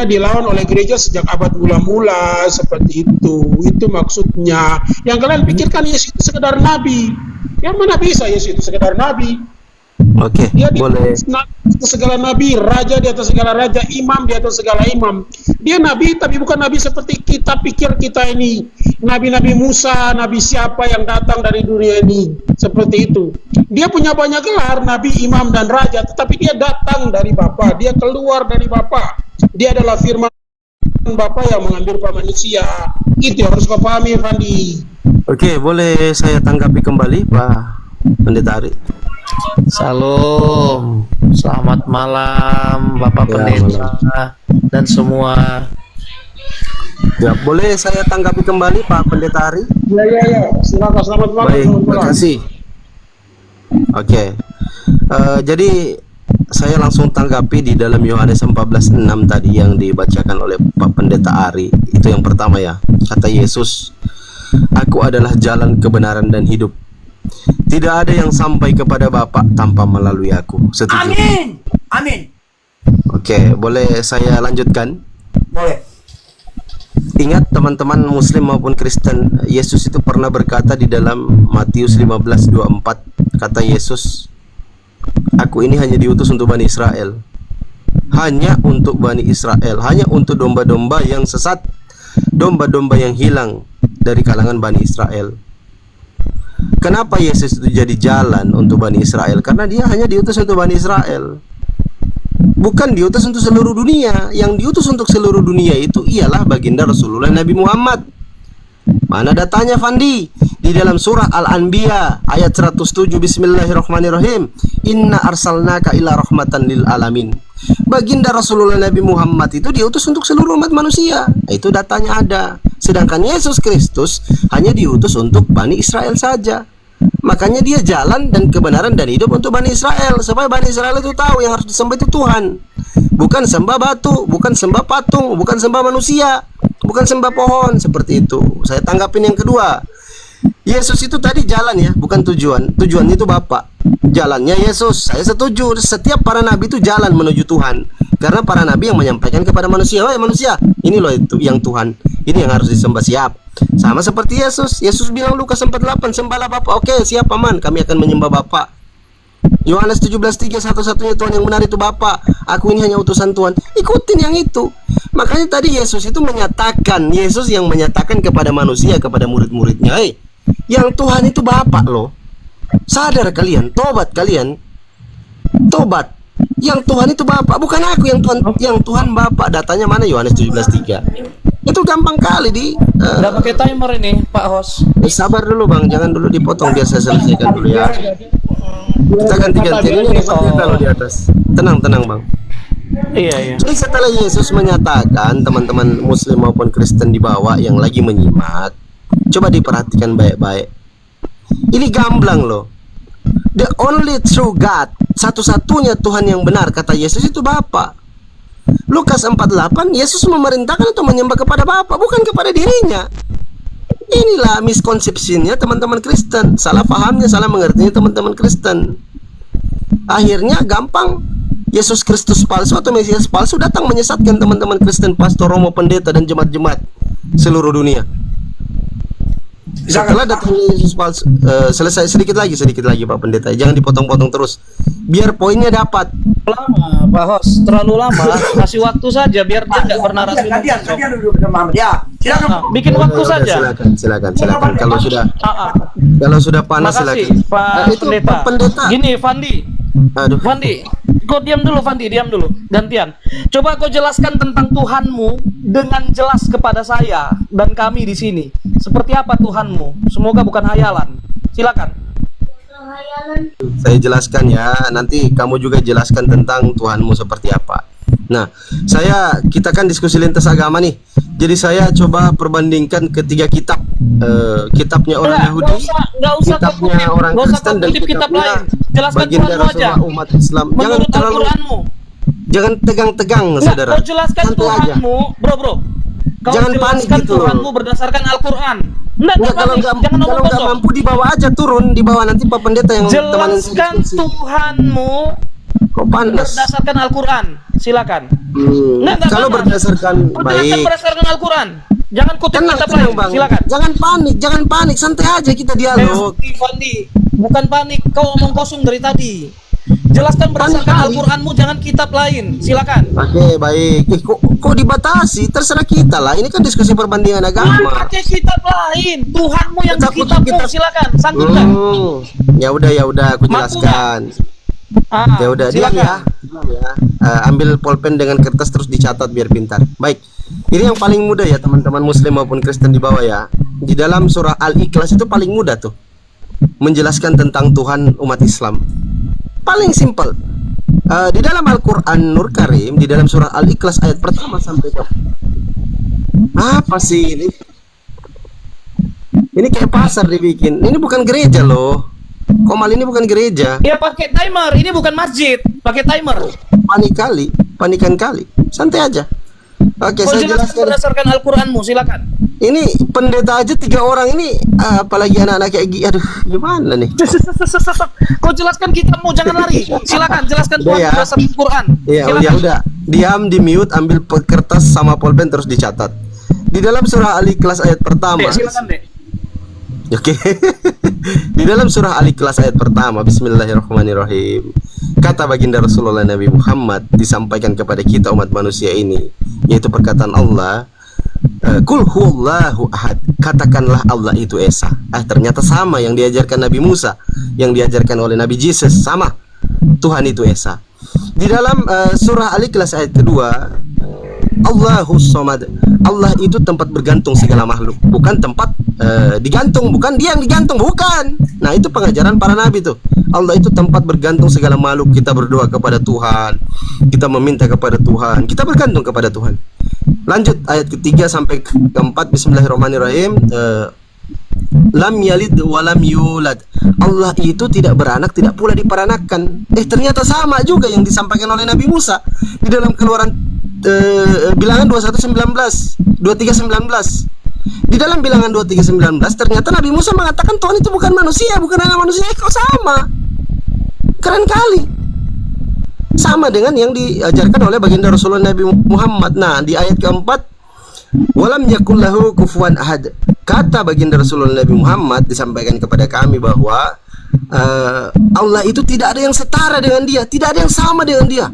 dilawan oleh gereja sejak abad mula-mula seperti itu. Itu maksudnya. Yang kalian pikirkan Yesus itu sekedar nabi. Yang mana bisa Yesus itu sekedar nabi? Oke, Dia di boleh. atas segala nabi, raja di atas segala raja, imam di atas segala imam. Dia nabi, tapi bukan nabi seperti kita pikir kita ini. Nabi-nabi Musa, nabi siapa yang datang dari dunia ini. Seperti itu. Dia punya banyak gelar, nabi, imam, dan raja. Tetapi dia datang dari Bapa. Dia keluar dari Bapa. Dia adalah firman Bapa yang mengambil rupa manusia. Itu yang harus kau pahami, Fandi. Oke, boleh saya tanggapi kembali, Pak Pendeta Ari? Salam, selamat malam Bapak Ya, Pendeta dan semua. Ya, boleh saya tanggapi kembali, Pak Pendeta Ari? Ya. Silakan, selamat malam. Baik, selamat terima malam. kasih. Oke, jadi saya langsung tanggapi di dalam Yohanes 14:6 tadi yang dibacakan oleh Pak Pendeta Ari. Itu yang pertama ya, kata Yesus, "Aku adalah jalan, kebenaran, dan hidup. Tidak ada yang sampai kepada Bapa tanpa melalui aku." Setuju? Amin. Oke, boleh saya lanjutkan? Boleh. Ingat teman-teman Muslim maupun Kristen, Yesus itu pernah berkata di dalam Matius 15:24, kata Yesus, "Aku ini hanya diutus untuk Bani Israel." Hanya untuk Bani Israel, hanya untuk domba-domba yang sesat, domba-domba yang hilang dari kalangan Bani Israel. Kenapa Yesus itu jadi jalan untuk Bani Israel? Karena dia hanya diutus untuk Bani Israel, bukan diutus untuk seluruh dunia. Yang diutus untuk seluruh dunia itu ialah baginda Rasulullah Nabi Muhammad. Mana datanya, Fandi? Di dalam surah Al-Anbiya ayat 107, Bismillahirrahmanirrahim, "Inna arsalnaka ila rahmatan lil alamin." Baginda Rasulullah Nabi Muhammad itu diutus untuk seluruh umat manusia. Itu datanya ada. Sedangkan Yesus Kristus hanya diutus untuk Bani Israel saja. Makanya dia jalan dan kebenaran dan hidup untuk Bani Israel, supaya Bani Israel itu tahu yang harus disembah itu Tuhan, bukan sembah batu, bukan sembah patung, bukan sembah manusia, bukan sembah pohon. Seperti itu. Saya tanggapin yang kedua. Yesus itu tadi jalan ya, bukan tujuan. Tujuannya itu Bapa. Jalannya Yesus. Saya setuju. Setiap para nabi itu jalan menuju Tuhan. Karena para nabi yang menyampaikan kepada manusia, "Wahai manusia, ini loh itu yang Tuhan. Ini yang harus disembah, siap." Sama seperti Yesus. Yesus bilang Lukas 4:8, "Sembahlah Bapa." Oke, siap paman, kami akan menyembah Bapa. Yohanes 17:3, satu-satunya Tuhan yang benar itu Bapa. Aku ini hanya utusan Tuhan. Ikutin yang itu. Makanya tadi Yesus itu menyatakan, Yesus yang menyatakan kepada manusia, kepada murid-muridnya, "Hei, yang Tuhan itu Bapa loh. Sadar kalian, tobat kalian. Tobat. Yang Tuhan itu Bapa, bukan aku yang Tuhan. Yang Tuhan Bapa." Datanya mana? Yohanes 17:3. Itu gampang kali Udah pakai timer ini, Pak Host. sabar dulu Bang, jangan dulu dipotong, biar saya selesaikan dulu ya. Kita ganti-gantian ini kalau di atas. Tenang Bang. Iya. Jadi setelah Yesus menyatakan, teman-teman Muslim maupun Kristen di bawah yang lagi menyimak, coba diperhatikan baik-baik. Ini gamblang loh. The only true God, satu-satunya Tuhan yang benar, kata Yesus itu Bapa. Lukas 4:8, Yesus memerintahkan untuk menyembah kepada Bapa, bukan kepada dirinya. Inilah miskonsepsinya teman-teman Kristen, salah pahamnya, salah mengertinya teman-teman Kristen. Akhirnya gampang, Yesus Kristus palsu atau Mesias palsu datang menyesatkan teman-teman Kristen, pastor, romo, pendeta, dan jemaat-jemaat seluruh dunia. Setelah datangnya Yesus palsu, selesai sedikit lagi Pak Pendeta, jangan dipotong-potong terus, biar poinnya dapat. Lama, Pak Hos, terlalu lama. Kasih waktu saja biar dia nggak bernarasi. Gantian duduk bersama dia. Silakan. Bikin waktu saja. Silakan. Kalau sudah panas Makasih, silakan. Pak Itu Pendeta. Pak Pendeta. Gini, Fandi. Aduh. Fandi, kau diam dulu, Fandi, diam dulu. Gantian. Coba kau jelaskan tentang Tuhanmu dengan jelas kepada saya dan kami di sini. Seperti apa Tuhanmu? Semoga bukan hayalan. Silakan. Saya jelaskan ya, nanti kamu juga jelaskan tentang Tuhanmu seperti apa. Nah, kita kan diskusi lintas agama nih. Jadi saya coba perbandingkan ketiga kitab, kitabnya orang Yahudi, nggak usah kitabnya orang Kristen, dan kitab kitabnya lain. Jelaskan baginda Tuhanmu aja. Rasulullah umat Islam. Menurut Al-Quranmu. Jangan tegang-tegang, saudara. Kau jelaskan Santai aja. Tuhanmu, bro. Kau Jangan panik jelaskan gitu. Tuhanmu berdasarkan Al-Quran. Enggak, Kalau panik. Jangan nggak ngomong kosong. mampu dibawa aja, turun dibawa, nanti Pak Pendeta yang temanin saya Jelaskan diskusi. Tuhanmu Kok panas? berdasarkan Al-Quran. Silakan. Nggak Kalau panas. berdasarkan Kau jelaskan baik. berdasarkan Al-Quran. Jangan kutip Tenang, kitab tenang lain. Bang. Silakan. Jangan panik, santai aja kita dialog. Fandi, bukan panik. Kau omong kosong dari tadi. Jelaskan berdasarkan Panik. Al-Quranmu, jangan kitab lain. Silakan. Oke, baik. Kok dibatasi? Terserah kita lah. Ini kan diskusi perbandingan agama. Pakai kitab lain. Tuhanmu yang di Takut kitabmu. kita- Silakan. Sanggup nggak? Ya udah, aku Mampu jelaskan. Ya udah, diam ya. Ambil pulpen dengan kertas terus dicatat biar pintar. Baik. Ini yang paling mudah ya teman-teman Muslim maupun Kristen di bawah ya. Di dalam surah Al-Ikhlas itu paling mudah tuh menjelaskan tentang Tuhan umat Islam. Paling simpel. Di dalam Al-Quran Nur Karim, di dalam surah Al-Ikhlas ayat pertama sampai ke apa sih ini? Ini kayak pasar dibikin. Ini bukan gereja loh. Komal ini bukan gereja. Ya pakai timer. Ini bukan masjid. Pakai timer. Panikan kali. Santai aja. Oke, Kau saya jelaskan jelaskan. berdasarkan Al-Quranmu. Silakan. Ini pendeta aja 3 orang ini, apalagi anak-anak kayak gini. Aduh, gimana nih? Kau jelaskan kitabmu. Jangan lari. Silakan. Jelaskan Udah Tuhan ya. berdasarkan Quran. Ya udah. Diam, di mute, ambil kertas sama pulpen terus dicatat. Di dalam surah Al-Ikhlas ayat pertama. Dek, silakan, Dek. Oke. Di dalam surah Al-Ikhlas ayat pertama, Bismillahirrahmanirrahim. Kata baginda Rasulullah Nabi Muhammad disampaikan kepada kita umat manusia ini, yaitu perkataan Allah, Qul huwallahu ahad. Katakanlah Allah itu Esa. Ternyata sama yang diajarkan Nabi Musa, yang diajarkan oleh Nabi Jesus, sama. Tuhan itu Esa. Di dalam surah Al-Ikhlas ayat kedua, Allahus Somad. Allah itu tempat bergantung segala makhluk, bukan tempat digantung, bukan dia yang digantung, bukan. Nah, itu pengajaran para nabi tuh. Allah itu tempat bergantung segala makhluk. Kita berdoa kepada Tuhan, kita meminta kepada Tuhan, kita bergantung kepada Tuhan. Lanjut ayat ketiga sampai keempat, Bismillahirrahmanirrahim. Lam yalid walam yulad. Allah itu tidak beranak, tidak pula diperanakan. Ternyata sama juga yang disampaikan oleh Nabi Musa di dalam Keluaran bilangan 23:19. Di dalam bilangan 23:19 ternyata Nabi Musa mengatakan Tuhan itu bukan manusia, bukan anak manusia. Kok sama? Keren kali. Sama dengan yang diajarkan oleh baginda Rasulullah Nabi Muhammad. Nah, di ayat keempat, walam yakul lahu kufuwan ahad. Kata baginda Rasulullah Nabi Muhammad disampaikan kepada kami bahwa Allah itu tidak ada yang setara dengan dia, tidak ada yang sama dengan dia.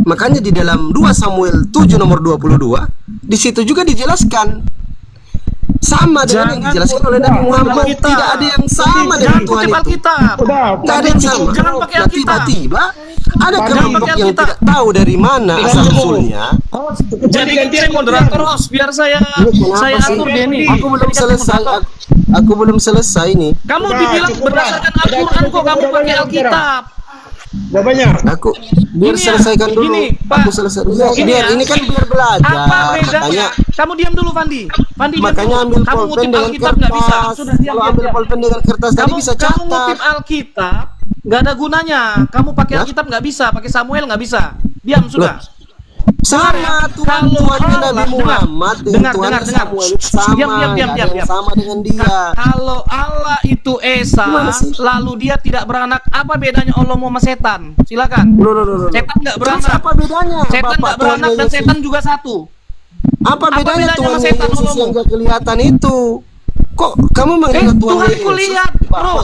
Makanya di dalam 2 Samuel 7 nomor 22, di situ juga dijelaskan sama dengan yang dijelaskan oleh Nabi Muhammad. Tidak ada yang sama dengan Tuhan itu. Alkitab. Tidak ada yang sama. Jangan pakai Nah, Alkitab. tiba-tiba ada Jangan kelompok pakai yang Alkitab. tidak tahu dari mana asal usulnya. Jadi gantian moderator host biar saya Kenapa sih? atur dia nih. Aku belum selesai. Aku belum selesai nih. Kamu Udah, dibilang cukup, berdasarkan udah. Al-Quran kok kamu Udah pakai banyak, Alkitab. Udah banyak. Aku biar Gini ya, selesaikan dulu. gini, Pak. Aku selesai. Gini Biar ya. ini kan biar belajar. Apa bedanya? Makanya Kamu diam dulu, Fandi. Fandi diam makanya dulu. ambil Kamu pulpen ngutip dengan Alkitab nggak bisa. kertas. Sudah diam, Kalau diam, ambil diam. pulpen dengan kertas tadi bisa Kamu catat. ngutip Alkitab nggak ada gunanya. Kamu pakai Hah? Alkitab nggak bisa, pakai Samuel nggak bisa. Diam sudah. Sama Tuhan Kalau Tuhannya Allah- Nabi Muhammad dengan Tuhan dengar. Samuel itu sama, Diam. nggak ada yang sama dengan dia. Kalau Allah itu Esa, Gimana sih? lalu dia tidak beranak, apa bedanya Allah sama setan? Silakan. Loh. Setan nggak Terus beranak. apa bedanya? Setan Bapak nggak beranak Tuhannya dan Yesus? setan juga satu. Apa Apa bedanya bedanya sama Tuhan setan, Yesus ngomong? yang nggak kelihatan itu? Kok kamu mengingat Tuhan Tuhanku Yesus? lihat, bro.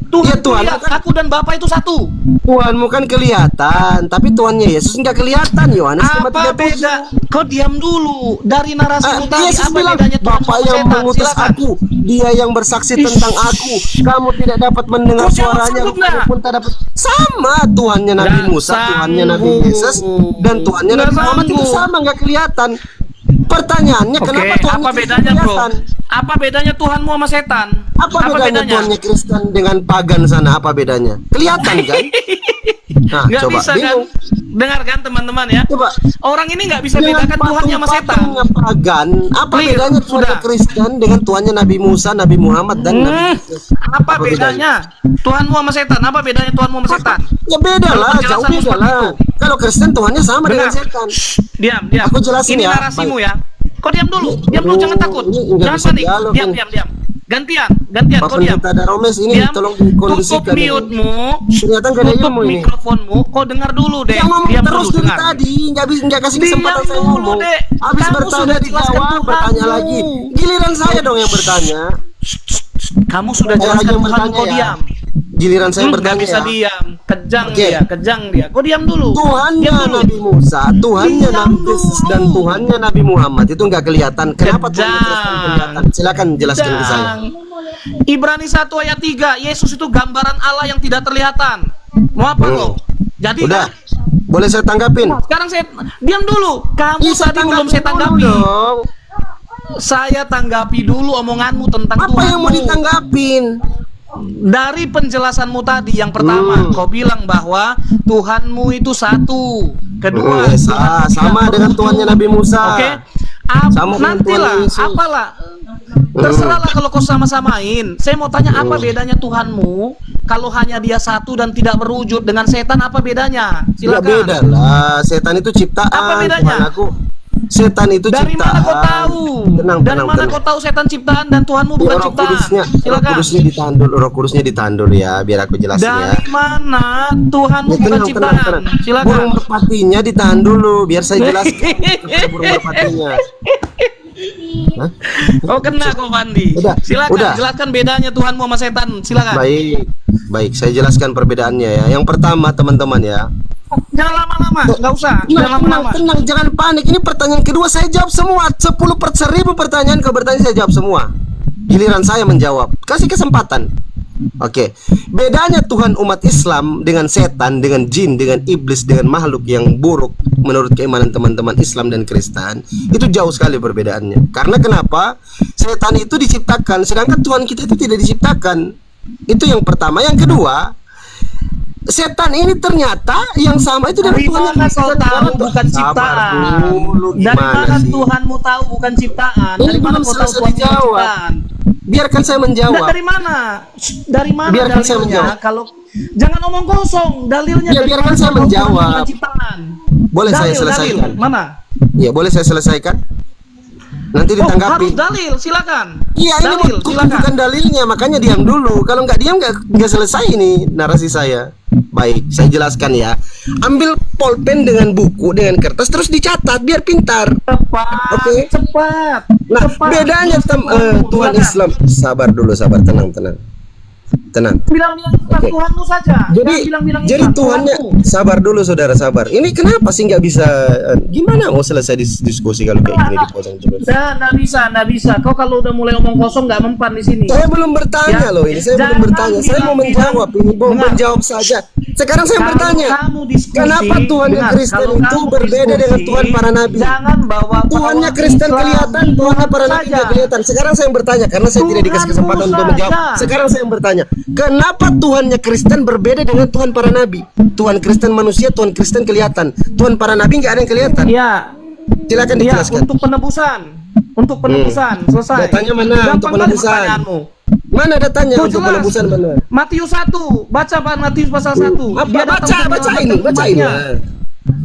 Iya, Tuhanku Tuhan lihat, kan- aku dan Bapa itu satu. Tuhanmu kan kelihatan, tapi Tuhannya Yesus nggak kelihatan. Yohanes Apa 5:37. beda? Kau diam dulu. Dari narasimu tadi, Yesus apa bilang, bedanya Tuhan Bapa sama yang setan? mengutus Silakan. aku, Dia yang bersaksi tentang aku. Kamu tidak dapat mendengar Kau jawab suaranya, sanggup nggak? pun tak dapat. Sama Tuhannya Nabi Nggak Musa, Tuhannya Nabi sanggup. Yesus, dan Tuhannya Nggak Nabi Muhammad itu sanggup. sama, nggak kelihatan. Pertanyaannya, Oke, kenapa Tuhannya apa tidak bedanya, bro? kelihatan? Apa bedanya Tuhanmu sama setan? Apa bedanya Tuhannya Kristen dengan pagan sana? Apa bedanya? Kelihatan kan? Nah, Nggak coba bisa bingung. kan? Dengarkan teman-teman ya. Coba Orang ini nggak bisa dengan bedakan Tuhannya sama setan. patung-patungnya pagan, apa Clear, bedanya Tuhannya sudah. Kristen dengan Tuhannya Nabi Musa, Nabi Muhammad dan Nabi Yesus? Apa bedanya? Tuhanmu sama setan? Apa bedanya Tuhanmu sama setan? Ya beda Kalau lah, jauh penjelasanmu beda seperti lah. itu. Kalau Kristen Tuhannya sama dengan Dengar. setan. Diam. Aku jelasin Ini ya, narasimu baik. ya. Kau diam dulu, jangan takut. Ini nggak Jangan bisa panik. dialog, Diam. ini. Gantian, Pak kau diam. Pendeta Daromes ini Diam. tolong Tutup dikondisikan. mute-mu. Ternyata nggak ada Tutup ilmu ini. mikrofonmu. Kau dengar dulu deh. Yang ngomong Diam terus dulu, dari dengar. tadi, nggak kasih Diam kesempatan saya dulu, ngomong. Dek. Habis Kamu bertanya sudah jelaskan dijawab, bertanya Tuhanmu. lagi. Giliran saya dong yang bertanya. Kamu sudah Saya lagi jelaskan yang Tuhanmu, bertanya kau ya. diam. Giliran saya Nggak bertanya bisa ya. diam. Kejang Oke. dia. Kau diam dulu. Tuhannya Diam dulu. Nabi Musa, Tuhannya Diam Nabi Yesus, dulu. dan Tuhannya Nabi Muhammad itu nggak kelihatan. Kenapa Tuhannya Kejang. Kristen kelihatan? Silakan jelaskan ke saya. Dan Ibrani 1 ayat 3, Yesus itu gambaran Allah yang tidak terlihatan. Mau apa kau? Jadi Udah, boleh saya tanggapin? sekarang saya diam dulu. Kamu Ih, saya tadi belum saya tanggapin tanggapi. dulu dong. Saya tanggapi dulu omonganmu tentang Apa yang mau Tuhanmu. ditanggapin? Dari penjelasanmu tadi, yang pertama, kau bilang bahwa Tuhanmu itu satu. Kedua, Tuhan sama tidak dengan berwujud. Tuhannya Nabi Musa. Oke. Sama dengan Nantilah, Tuhan Yesus. apalah. Terserahlah kalau kau sama-samain. Saya mau tanya apa bedanya Tuhanmu kalau hanya dia satu dan tidak berwujud, dengan setan apa bedanya? Nggak Silakan. beda lah. Setan itu ciptaan. Apa bedanya? Tuhan aku. Setan itu Dari ciptaan. mana kau tahu? Tenang, Dari tenang, mana tenang. kau tahu setan ciptaan dan Tuhanmu bukan Roh ciptaan? Kudusnya, Roh Silakan. Kudusnya ditandur, Roh Kudusnya ditandur ya, biar aku jelasin ya. Dari mana Tuhanmu Ya, bukan tenang, ciptaan? tenang. Silakan. Burung merpatinya ditahan dulu, biar saya jelaskan. Kepada burung merpatinya. Hah? Oh, kena kau Fandi. Udah, Silakan udah. jelaskan bedanya Tuhanmu sama setan. Silakan. Baik, saya jelaskan perbedaannya ya. Yang pertama teman-teman ya. Jangan lama-lama, nggak usah. Jangan lama-lama. Tenang, jangan panik. Ini pertanyaan kedua saya jawab semua. 10/1000 pertanyaan kau bertanya saya jawab semua. Giliran saya menjawab. Kasih kesempatan. Oke. Bedanya Tuhan umat Islam dengan setan, dengan jin, dengan iblis, dengan makhluk yang buruk menurut keimanan teman-teman Islam dan Kristen, itu jauh sekali perbedaannya. Karena kenapa? Setan itu diciptakan, sedangkan Tuhan kita itu tidak diciptakan. Itu yang pertama. Yang kedua, setan ini ternyata yang sama itu dengan Dari Tuhan. mana kau tahu bukan Sabar ciptaan? dulu, Dari gimana mana sih? Tuhanmu tahu bukan ciptaan? Ini Dari mana belum kau tahu selesai Tuhan bukan dijawab. ciptaan? Biarkan saya Nah, menjawab. dari mana? Dari mana Biarkan saya dalilnya? menjawab. Kalau jangan omong kosong, dalilnya Ya, dari biarkan mana saya kau tahu Tuhan menjawab. bukan ciptaan? Boleh saya Dalil, selesaikan? Mana? Ya, boleh saya selesaikan? Nanti Oh, harus ditanggapi. dalil, silakan. Iya, ini Dalil, bukan silakan. dalilnya, makanya diam dulu. Kalau nggak diam nggak selesai ini narasi saya. Baik, saya jelaskan ya. Ambil pulpen dengan buku, dengan kertas, terus dicatat biar pintar. Cepat, Oke. cepat. Nah, cepat. bedanya Tuhan Silakan. Islam. Sabar dulu, sabar, tenang. Bilang-bilang Islam Oke. Tuhanmu saja. Jadi, Jangan bilang-bilang jadi Islam Tuhannya, Tuhanmu. sabar dulu saudara, sabar. Ini kenapa sih nggak bisa? Gimana mau selesai diskusi kalau kayak gini dipotong terus? Nggak bisa. Kau kalau udah mulai omong kosong nggak mempan di sini. Saya belum bertanya Ya, loh ini, saya belum jangan bertanya. Saya mau menjawab ini, mau dengar. menjawab saja. Sekarang saya Kalau bertanya, kamu diskusi, kenapa Tuhannya dengar, Kristen kalau itu kamu berbeda dengan diskusi, Tuhan para nabi? Jangan bawa Tuhannya Kristen kelihatan, Tuhannya para nabi nggak kelihatan. Sekarang saya yang bertanya, karena saya tidak dikasih Tuhanmu kesempatan untuk menjawab. saja. Sekarang saya yang bertanya, kenapa Tuhannya Kristen berbeda dengan Tuhan para nabi? Tuhan Kristen manusia, Tuhan Kristen kelihatan. Tuhan para nabi nggak ada yang kelihatan. Iya, Silakan iya, dijelaskan. untuk penebusan. Selesai. Datanya mana Gampang untuk kali penebusan? pertanyaanmu. Mana datanya Oh, untuk jelas. penebusan mana? Matius 1, baca Pak Matius pasal 1. Apa? Dia datang Baca untuk ini. menyelamatkan umatnya.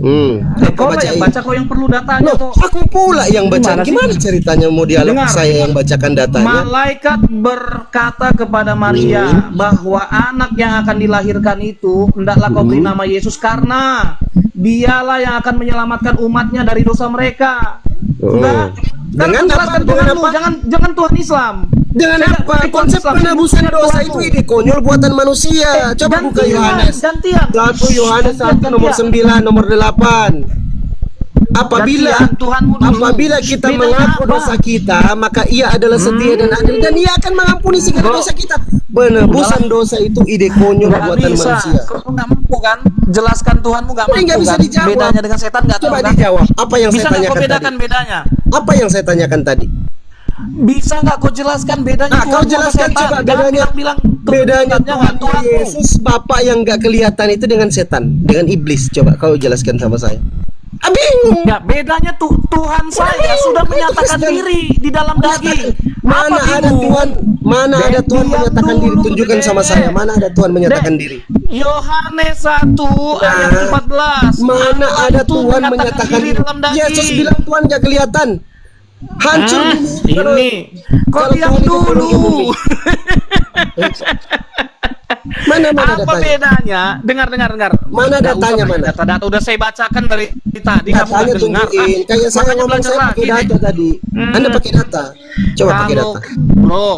Apa Kau lah yang baca, kau yang perlu datanya Loh, toh. aku pula yang baca. Gimana sih? Gimana ceritanya mau dialog Dengar. saya yang bacakan datanya? Malaikat berkata kepada Maria bahwa anak yang akan dilahirkan itu hendaklah kau beri nama Yesus karena dialah yang akan menyelamatkan umatnya dari dosa mereka. Sudah. Dengan Sekarang apa? jelaskan Dengan Tuhanmu, apa? jangan Tuhan Islam. Dengan Saya apa? nggak- Konsep Islam, penebusan saya dosa Tuhanmu. itu ide konyol buatan manusia. Coba buka Yohanes. Gantian. 1 Yohanes 1 nomor 9 nomor 8. Apabila Gantian, Tuhanmu dulu. apabila kita Bedanya mengaku apa? dosa kita, maka Ia adalah setia dan adil dan Ia akan mengampuni segala Bro. dosa kita. Penebusan dosa itu ide konyol Nggak buatan bisa. manusia. Kau nggak mampu kan? Jelaskan Tuhanmu nggak Ini mampu nggak bisa kan? dijawab. Bedanya dengan setan nggak tahu Coba kan? dijawab. Apa yang Bisa saya nggak kau tanyakan bedakan tadi? bedanya? Apa yang saya tanyakan tadi? Bisa nggak kau jelaskan bedanya? Nah, Tuhan kau sama jelaskan setan? coba Jangan bedanya. bilang Bedanya nggak Tuhan Tuhanmu. Yesus Bapak yang nggak kelihatan itu dengan setan, dengan iblis. Coba kau jelaskan sama saya. Bingung. Ya, bedanya Tuhan saya sudah menyatakan Kristen. diri di dalam daging. Mana Apa ada bingung? Tuhan? Mana ada Tuhan Diam menyatakan diri? dulu, Tunjukkan Dek. sama saya. Mana ada Tuhan menyatakan Dek, diri? Yohanes 1 ayat 14. Mana Allah ada itu Tuhan menyatakan diri diri? dalam daging. Yesus bilang Tuhan nggak kelihatan. Hancur bumi kalau- Ini. Kau kalau diam Tuhan itu turun ke bumi. dulu. Mana Apa datanya? bedanya? Dengar. Mana Nggak usah datanya, pakai mana? Data udah saya bacakan dari tadi. Kamu Datanya nggak dengar. tunjukin. Kayak saya Makanya ngomong belajar saya pakai lagi data nih. tadi. Anda pakai data. Coba pakai Kalau, data. Bro,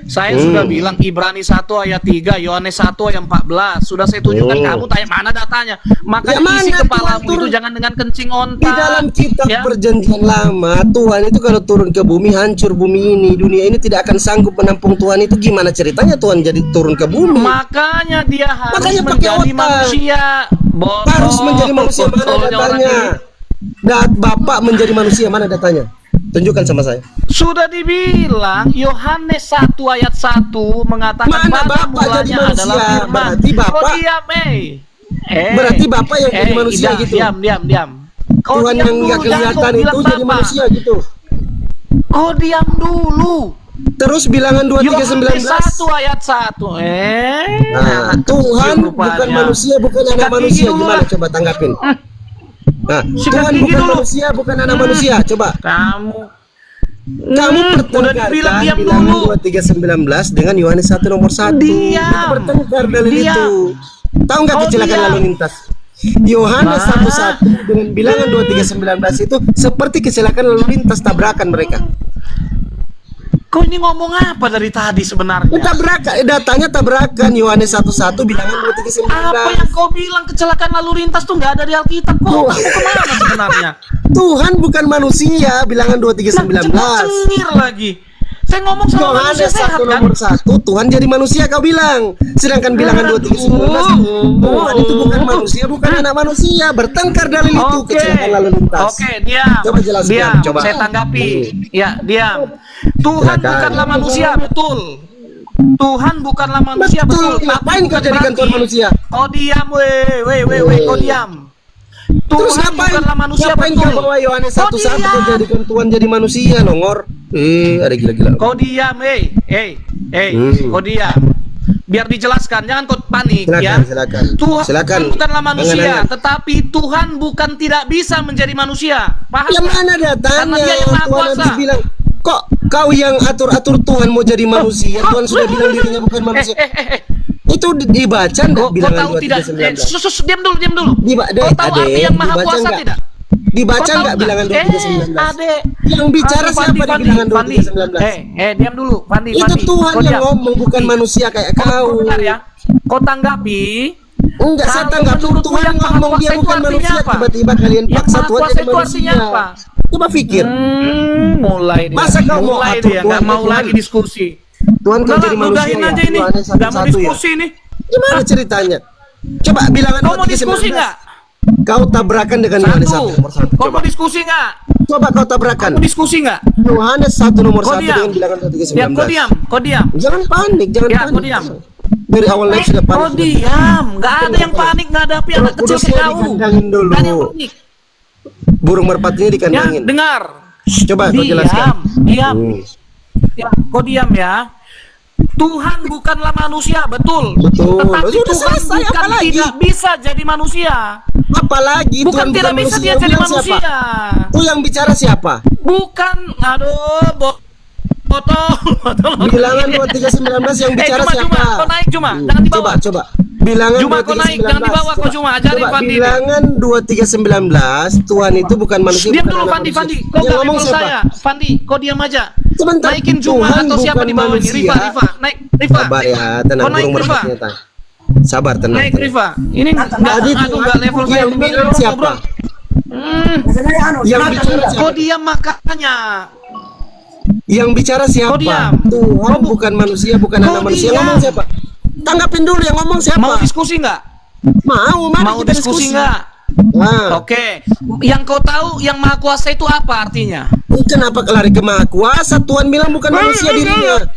saya sudah bilang Ibrani 1 ayat 3, Yohanes 1 ayat 14. Sudah saya tunjukkan, kamu tanya mana datanya. Makanya Ya, mana isi kepalamu Tuhan itu turun? jangan dengan kencing onta. Di dalam kitab Ya. perjanjian lama, Tuhan itu kalau turun ke bumi hancur bumi ini. Dunia ini tidak akan sanggup menampung Tuhan itu. Gimana ceritanya Tuhan jadi turun ke bumi? Makanya dia harus Makanya pakai menjadi otak. manusia. Botol. Harus menjadi manusia, mana Botolnya orang datanya? ini. Bapak menjadi manusia, mana datanya? Tunjukkan sama saya. Sudah dibilang Yohanes 1 ayat 1 mengatakan Mana pada Bapak jadi mulanya manusia? adalah firman. Berarti Bapak- Kau diam, Berarti Bapak yang jadi manusia gitu? Diam. Kau Tuhan diam yang dulu, nggak jangan kau kelihatan bilang itu jadi Bapak. manusia gitu. Kau diam dulu. Terus bilangan 23 Yohanes 19. 1 ayat 1. Nah, Tuhan bukan manusia, bukan anak Sikat gigi manusia. dulu Gimana lah. coba tanggapin? Nah, Sikat Tuhan gigi bukan dulu. manusia, bukan anak manusia. Coba Kamu kamu udah dibilang pertengkarkan diam bilangan dulu. 23 19 dengan Yohanes 1 nomor 1. Diam. Itu bertengkar dalil Diam. itu. Tahu nggak Oh, kecelakaan diam. lalu lintas? Yohanes Nah. 1 dengan bilangan 23 19 itu seperti kecelakaan lalu lintas, tabrakan mereka. Kau ini ngomong apa dari tadi sebenarnya? Tabrakan, datanya tabrakan. Yohanes 1 bilangan 23 Apa 19. yang kau bilang kecelakaan lalu lintas tuh nggak ada di Alkitab? Kok Tuh. kamu kemana sebenarnya? Tuhan bukan manusia, bilangan 23 19. Cengir lagi. Saya ngomong sama manusia Yohanes sehat 1 kan? nomor 1 Tuhan jadi manusia kau bilang. Sedangkan bilangan 23 19 Tuhan itu bukan manusia, bukan anak manusia. Bertengkar dalil itu Oke, kecelakaan lalu lintas. oke, diam. Coba jelaskan, Diam, coba. saya tanggapi. Ya, diam. Tuhan Silakan. bukanlah manusia, betul. Tuhan bukanlah manusia, betul. Betul. Ngapain Tapi kau jadikan berarti- Tuhan manusia? Kau diam, kau diam. Terus Tuhan bukanlah manusia, ngapain betul. kau bawa Yohanes Kau 1 kau diam. jadikan Tuhan jadi manusia, nongor? Ada gila-gila. Kau diam, kau diam. Biar dijelaskan, jangan kau panik ya. Silakan. Tuhan Silakan. bukanlah manusia, Angan-angan. tetapi Tuhan bukan tidak bisa menjadi manusia. Paham? Yang nggak? mana datanya? Karena dia yang maha Tuhan kuasa. nanti bilang, kok kau yang atur-atur Tuhan mau jadi manusia? Tuhan sudah bilang dirinya bukan manusia. Itu dibaca enggak Kau bilangan tahu tidak? 23 19? Diam dulu. Kau tahu Adek, arti yang maha dibaca kuasa nggak? tidak? Dibaca Kau tahu enggak bilangan 23 19? Adek. Yang bicara siapa di bilangan 23 19? Diam dulu, Fandi. Itu Tuhan Kau yang diam. ngomong, bukan manusia kayak kau. Dengar ya. Kau tanggapi. Enggak, saya Kalau tanggapi menurutmu Tuhan yang maha ngomong dia kuasa itu bukan artinya manusia, apa? tiba-tiba kalian Yang paksa maha Tuhan kuasa jadi itu artinya manusia. apa? Coba pikir. Mulai dia. Masa kau mau mulai atur dia Tuhan nggak mau Tuhan? lagi diskusi. Tuhan kau Udah jadi lah, manusia udahin ya? aja ini. Yohanes Nggak mau 1 ya? diskusi nih. Gimana ceritanya? Coba bilangan Kau mau 23 diskusi 19. nggak? Kau tabrakan dengan Yohanes 1 nomor 1. Kau Coba. mau diskusi nggak? Coba kau tabrakan. Mau diskusi nggak? Yohanes 1 nomor Kau 1 diam. dengan bilangan 23 Ya, kau 19. diam. Kau diam. Jangan panik, jangan Ya, panik. kau diam. Dari awal live sudah panik. Kau diam. Nggak ada yang panik ngadapi anak kecil Kudusnya kayak kau. dikandangin dulu. Nggak ada yang panik. Burung merpatinya Ya, dikandangin. dengar. Coba kau jelaskan. Diam. Ya, kau diam ya. Tuhan bukanlah manusia, betul. Betul. Tetapi Sudah Tuhan selesai, bukan apalagi? tidak bisa jadi manusia. Apalagi Bukan Tuhan tidak bisa dia Yang jadi bilang manusia. siapa? Tuh yang bicara siapa? Bukan, aduh, botol. Bilangan 2319 yang bicara Cuma, siapa? kau naik cuma, jangan dibawa. Coba. Bilangan Cuma kau naik, jangan dibawa kau cuma, ajarin Coba Fandi. bilangan 2319 Tuhan itu bukan manusia. Diam bukan dulu anak Fandi, manusia. Fandi. Kau Yang gak ngomong level siapa? saya. Fandi, kau diam aja. Sebentar. Naikin Juma Tuhan atau siapa bukan di bawah ini? manusia. Rifa. Naik, Rifa. Sabar ya, tenang. Kau naik, Burung Rifa. berhenti. Sabar, tenang. Naik, Rifa. Ini Tadi aku Tuhan gak level saya. yang bilang siapa? Sebenarnya Yang Jonathan bicara bilang. siapa? Kau diam makanya. Yang bicara siapa? Kau diam. Tuhan bukan manusia, bukan Kau anak manusia. Yang diam. ngomong siapa? Tanggapin dulu yang ngomong siapa? Mau diskusi nggak? Mari Mau kita diskusi nggak? Nah, Oke. Yang kau tahu yang maha kuasa itu apa artinya? kenapa lari ke maha kuasa? Tuhan bilang bukan manusia dirinya.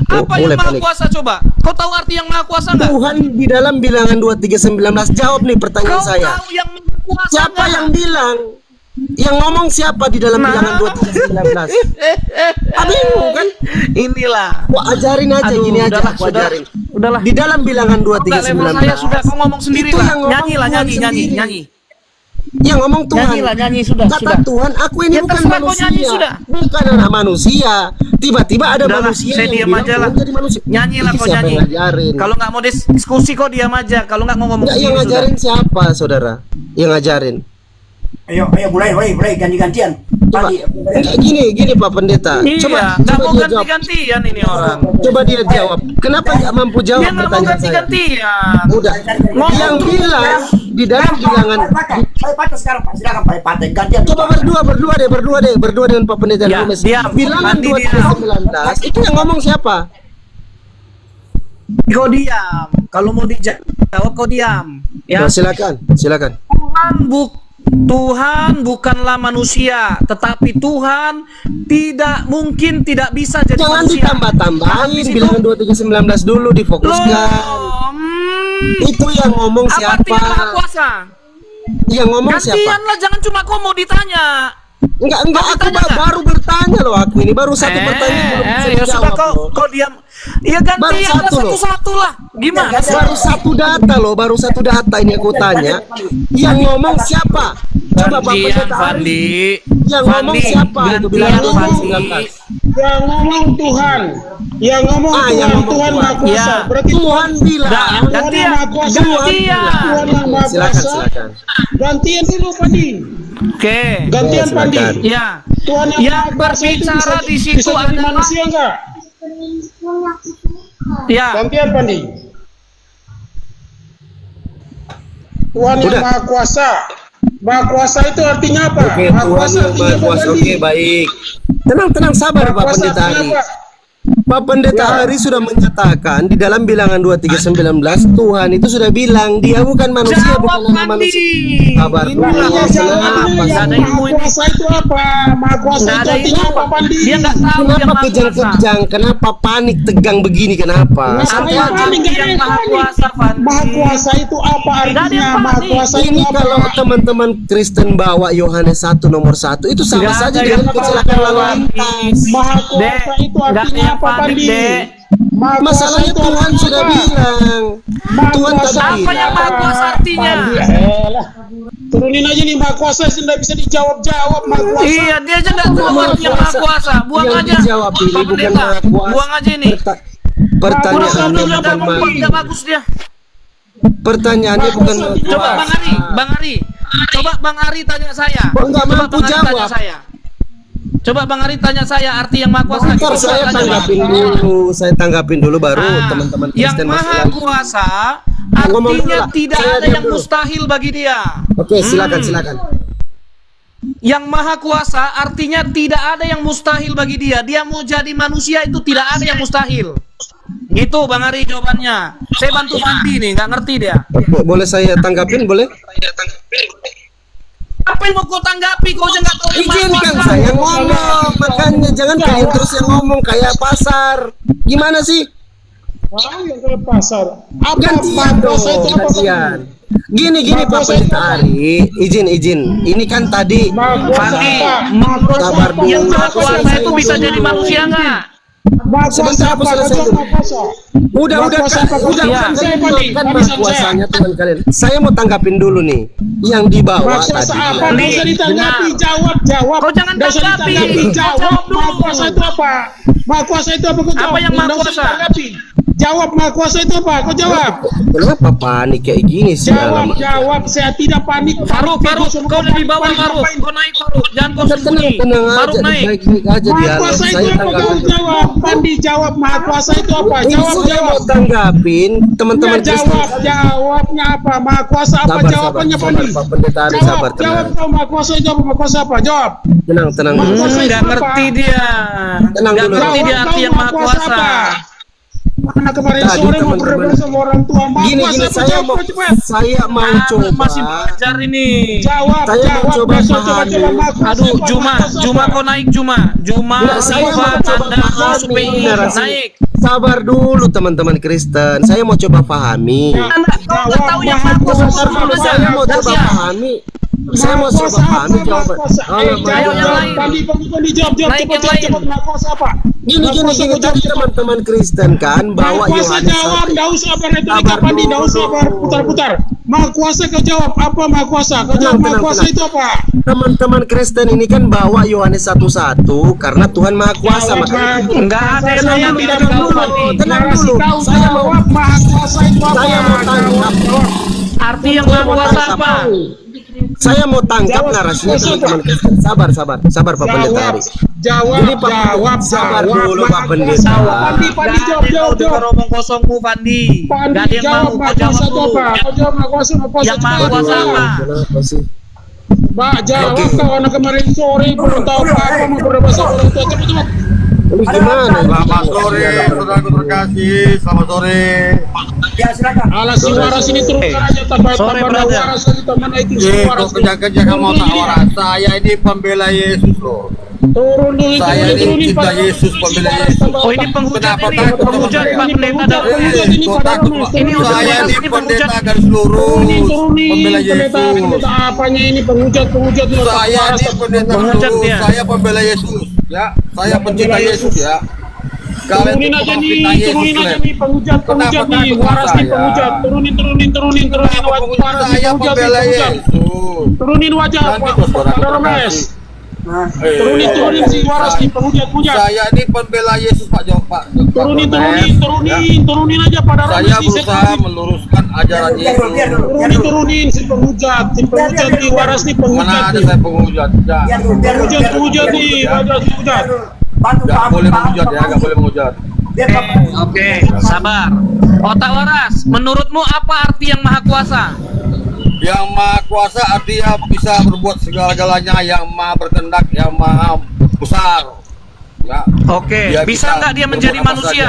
Apa yang maha kuasa coba? Kau tahu arti yang maha kuasa nggak? Tuhan di dalam bilangan 2319 jawab nih pertanyaan Kau saya. tahu yang maha kuasa Siapa nggak? yang bilang? Yang ngomong siapa di dalam Nah. bilangan 2319? Bingung kan? Inilah. Wah, ajarin aja Aduh, gini aja udahlah, aku sudah. ajarin. Udahlah. Di dalam bilangan Enggak, level 2319. saya sudah. Kau ngomong sendiri Itu lah. yang ngomong Nyanyi lah, Tuhan nyanyi. Yang ngomong Tuhan. Nyanyi lah, nyanyi sudah. Kata sudah. Tuhan, aku ini Ya, bukan terserah kau manusia. nyanyi sudah. Bukan anak manusia. Tiba-tiba ada Udahlah, manusia saya yang diam bilang aja lah. Tuhan jadi manusia. Nyanyi lah Ini kau siapa nyanyi. yang ngajarin? Kalau nggak mau diskusi kau diam aja. Kalau nggak mau ngomong Nggak, yang sendiri sudah. ngajarin siapa, saudara? Yang ngajarin? Ayo mulai ganti-gantian. Coba. Fandi, Gini Pak Pendeta. Iya, Coba nggak mau dia jawab. ganti-gantian ini orang. Coba dia jawab. Kenapa nggak mampu jawab Dia nggak mau pertanyaan saya? ganti-gantian. Udah. Ngomong Yang tuh. bilang di dalam bilangan. Saya pakai sekarang Pak. Silakan Pak pakai gantian. Coba berdua dengan Pak Pendeta Ya, Gomez. diam. Bilangan Nanti 2319 itu yang ngomong siapa? Kau diam. Kalau mau dijawab kau diam. Ya. Nah, silakan. Tuhan bukanlah manusia, tetapi Tuhan tidak bisa jadi Jangan manusia. ditambah-tambahin Habis itu- bilangan 2319 dulu difokuskan. Itu yang ngomong Apa siapa? artinya maha kuasa? Yang ngomong siapa? Gantianlah, jangan cuma kau mau ditanya. Enggak, Kau aku ditanya nggak? baru bertanya loh aku ini. Baru satu pertanyaan belum bisa ya sudah dijawab loh. kau diam. Ya gantianlah satu loh. satu-satu lah. Gimana sih? Baru satu data ini aku tanya. Yang ngomong siapa? Coba Pak Gantian, Pendeta Ari. Fandi. Yang ngomong Fandi, siapa? Itu gantian, bilangan Fandi. 2019. Yang ngomong Tuhan. Yang ngomong Ah, Tuhan, yang ngomong Tuhan Tuhan. Maha Kuasa. Ya. Berarti Tuhan bilang. Dah, Tuhan gantian. yang Maha Kuasa. Gantian. Tuhan yang Maha Silakan, Kuasa. silakan. Gantian dulu Pandi. Oke. Gantian Oke, Pandi. silakan. Ya. Tuhan yang Yang Maha Kuasa itu berbicara di situ bisa jadi adalah- manusia enggak? Ya. Gantian Pandi. Tuhan yang Udah. Maha Kuasa. Maha Kuasa itu artinya apa? Oke, Maha Tuhan Kuasa yang artinya Maha apa, Kuasa. Pandi? Oke, baik. Tenang, sabar Maha Pak Kuasa Pendeta artinya Ari. apa? Pak Pendeta Ya. Ari sudah menyatakan di dalam bilangan 2319 Tuhan itu sudah bilang dia bukan manusia, bukan Jawab, anak Fandi. manusia. Sabar dulu. Inilah Iya, masalah. jangan Nggak yang ada Maha ilmu ini. Kuasa itu apa? Maha Kuasa Nggak itu ada artinya ilmu. apa, Pandi? Dia nggak tahu yang Kenapa maha kuasa. kejang-kejang? Kenapa panik tegang begini? Kenapa? Nah, Santai saya aja. panik. Yang maha kuasa, Fandi. Maha Kuasa itu apa Nggak ada artinya? yang Maha panik. Kuasa itu Ini apa? kalau teman-teman Kristen bawa Yohanes 1 nomor 1 itu sama Nggak saja ada dengan yang kecelakaan lalu panik. lintas. Maha Dek, Kuasa itu nggak ada artinya yang apa, panik, Pandi? Dek. Maha Kuasa Masalahnya itu Tuhan artinya sudah apa? bilang. Maha Tuhan Kuasa tadi Apa bilang. yang maha kuasa artinya? Pandi, elah. Turunin aja nih Maha Kuasa, tidak bisa dijawab-jawab Maha Kuasa. Iya, dia aja nggak tahu Maha artinya maha Kuasa. kuasa. Buang Yang aja. dijawab ini Pak bukan Pendeta, Maha Kuasa. buang aja ini. Pertanyaannya Udah bukan ngomong Maha- nggak bagus dia. Pertanyaannya bukan Maha Coba Kuasa. Bang Ari. Coba Bang Ari tanya saya. Oh, nggak Coba mampu Bang Ari tanya jawab. saya. Coba Bang Ari tanya saya arti yang maha kuasa. Bentar, Coba saya tanya, Bang. tanggapin dulu. Saya tanggapin dulu baru Ah, teman-teman yang Kristen maha masuk lagi. kuasa Ngomong dulu artinya lah. tidak Saya ada diam yang dulu. mustahil bagi dia. Oke, silakan. Yang maha kuasa artinya tidak ada yang mustahil bagi dia. Dia mau jadi manusia itu tidak ada yang mustahil. Gitu Bang Ari jawabannya. Saya bantu Fandi nih, nggak ngerti dia. Oke, boleh saya tanggapin, boleh? Apa yang mau kau tanggapi? Kau aja nggak tahu yang maha Izinkan kuasa. saya ngomong, makanya jangan kalian terus yang ngomong kayak pasar. Gimana sih? Wah, yang ke pasar. Apa Maha Gantian Kuasa itu dong, apa? gantian. Gini Pak Pendeta Ari, izin. Ini kan tadi Fandi, Sabar menurutmu yang dulu. maha kuasa itu bisa jadi manusia nggak? Maha kuasa Sebentar, apa? aku selesai Kau dulu. maha kuasa. Udah, Iya. Saya Pandi, kan habisan kuasanya saya. Tuhan kalian. Saya mau tanggapin dulu nih. Yang di bawah Maha kuasa tadi. apa? Nggak usah ditanggapi, Dengar. jawab. Kau jangan Nggak usah tanggapi. ditanggapi, Kau jawab. jawab dulu. Maha kuasa itu apa? Maha kuasa itu apa? Kau jawab. Apa yang maha Nggak usah kuasa? ditanggapi. Jawab, maha kuasa itu apa? Kau jawab. Kenapa panik kayak gini sih? Alamak. Jawab. Saya tidak panik. Faruk, kau dari bawah Faruk, kau naik Faruk, jangan kau sembunyi. Tenang Faruk aja, naik. baik-baik aja Maha dialog. kuasa itu Saya apa? Kau tanggapin. jawab. Pandi jawab. Maha kuasa itu apa? Ini Jawab, saya jawab. mau tanggapin teman-teman Ya, jawab, jawabnya apa? Maha kuasa apa? Jawabannya Pandi. Pak Pendeta Ari, sabar, Jawab, tenang. kau maha kuasa itu apa? Maha kuasa apa? Jawab. Tenang dulu. Nggak ngerti dia. Tenang Nggak dulu. ngerti dia arti yang maha kuasa. Mana kemarin Tadi sore mau teman-teman. berdebat sama orang tua. Maha Gini, kuasa apa? saya Jawab, mau cepat. Aduh, coba. masih belajar ini. Jawab, Saya mau jawab. coba Besok pahami. coba maha kuasa Aduh, apa? Juma, Maha kuasa Juma apa? kau naik Juma. Juma, Nggak, saya Rifa, mau coba Anda, pahami Supei, narasi. naik. Sabar dulu teman-teman Kristen. Saya mau coba pahami. Kau nggak tahu yang maha kuasa Sabar dulu, apa saya mau aja. coba pahami. Saya mau coba pahami jawaban. Alamak. Ayo, yang lain. Pandi, jawab, Naik yang lain. cepat. Maha kuasa apa? Gini, Maha kuasa apa? tadi teman-teman Kristen kan bawa Maha kuasa Yohanes jawab, 1. nggak usah berretorika Sabar Pandi, dulu. nggak usah berputar-putar. Maha kuasa kau jawab, apa maha kuasa? Kau jawab maha kuasa itu apa? Teman-teman Kristen ini kan bawa Yohanes 1:1 karena Tuhan Maha Kuasa, makanya Enggak ada yang Tenang saya dulu, tidak tenang tahu dulu. Fandi. Tenang dulu. Kau Saya mau jawab maha kuasa itu apa? saya mau tangkap. Arti yang maha kuasa apa? Saya mau tangkap Jawab. narasinya teman-teman Kristen. Sabar Pak Pendeta Ari. Jawab, Ini Pak jawab, sabar jawab. dulu, Maha Pak kuasa. Pendeta. Pandi, Gak ada yang mau dengar omong kosongmu Fandi. Gak ada Pandi, yang jawab mau. maha Kau jawab kuasa itu dulu. apa? Kau jawab maha kuasa Yang maha cepat. kuasa apa? Kenapa sih? Mbak, jawab Oke. kau anak kemarin sore belum tahu apa mau berdebat sama orang tua. Cepat. Ini gimana? Selamat sore, saudaraku terkasih. Selamat sore. Ya silakan. Alas si waras ini turunkan aja tambah Sore, tambah brother. waras lagi tambah naikin si Kok waras. kerja-kerja kamu tak waras? Saya ini pembela Yesus loh. Turun dulu, Saya ini turunin, cinta Pak. Yesus, pembela Yesus. Oh ini penghujat Kenapa ini, takut sama penghujat saya? Pak Pendeta Daud. Kok takut Pak? Ini udah Saya jelas, ini ini pendeta penghujat. garis lurus, Turunin, pembela pendeta Yesus. apanya ini penghujat ini Saya ini pendeta Penghujat lurus, dia. saya pembela Yesus, ya. Saya pencinta Yesus, ya. Kalian turunin tuh aja memfitnah nih, Yesus, turunin aja Glenn. nih penghujat Kenapa nih, takut waras sama nih saya? penghujat, turunin Kenapa waras nih saya penghujat pembela nih, penghujat. Yesus? Turunin wajah Jangan Pak gitu, saudara Pak Romes. Nah, Turunin si waras nih penghujat. Saya ini pembela Yesus Pak Pak. Turunin aja pada Romes Saya nih, berusaha meluruskan ajaran Yesus. turunin si penghujat nih, waras nih penghujat Mana ada nih. saya penghujat? Ya. Penghujat nih, wajah penghujat. bantu Gak paham, boleh paham, menghujat ya, paham. gak boleh menghujat. Biar Bapak. Oke, sabar. Otak waras, menurutmu apa arti yang maha kuasa? Yang maha kuasa artinya bisa berbuat segala-galanya, yang maha berkehendak, yang maha besar. Ya. Oke, Dia bisa nggak dia menjadi berbuat apa manusia?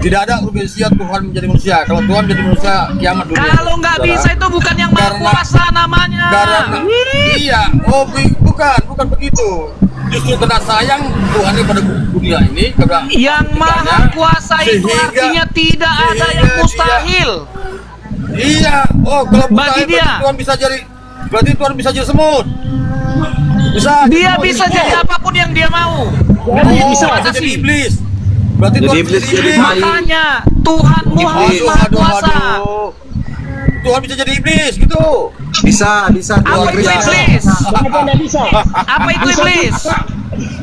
Tidak ada urgensia Tuhan menjadi manusia. Kalau Tuhan menjadi manusia, kiamat dunia. Kalau nggak Saudara. bisa itu bukan yang maha Karena- kuasa namanya. Karena iya, bukan begitu. Justru karena sayang Tuhan ini pada dunia ini, karena Yang maha kuasa itu Sehingga- artinya tidak ada sehingga yang dia- mustahil. Iya, kalau Bagi mustahil dia. berarti Tuhan bisa jadi, berarti Tuhan bisa jadi semut. Bisa. Dia semut, bisa jadi apapun yang dia mau. Bisa jadi iblis. Berarti Jadi Tuhan iblis, bisa jadi jadi iblis. Makanya Tuhanmu harus maha kuasa. Tuhan bisa jadi iblis gitu. Bisa Apa Tuhan itu Kristus. iblis? Kenapa nggak bisa? Apa itu iblis?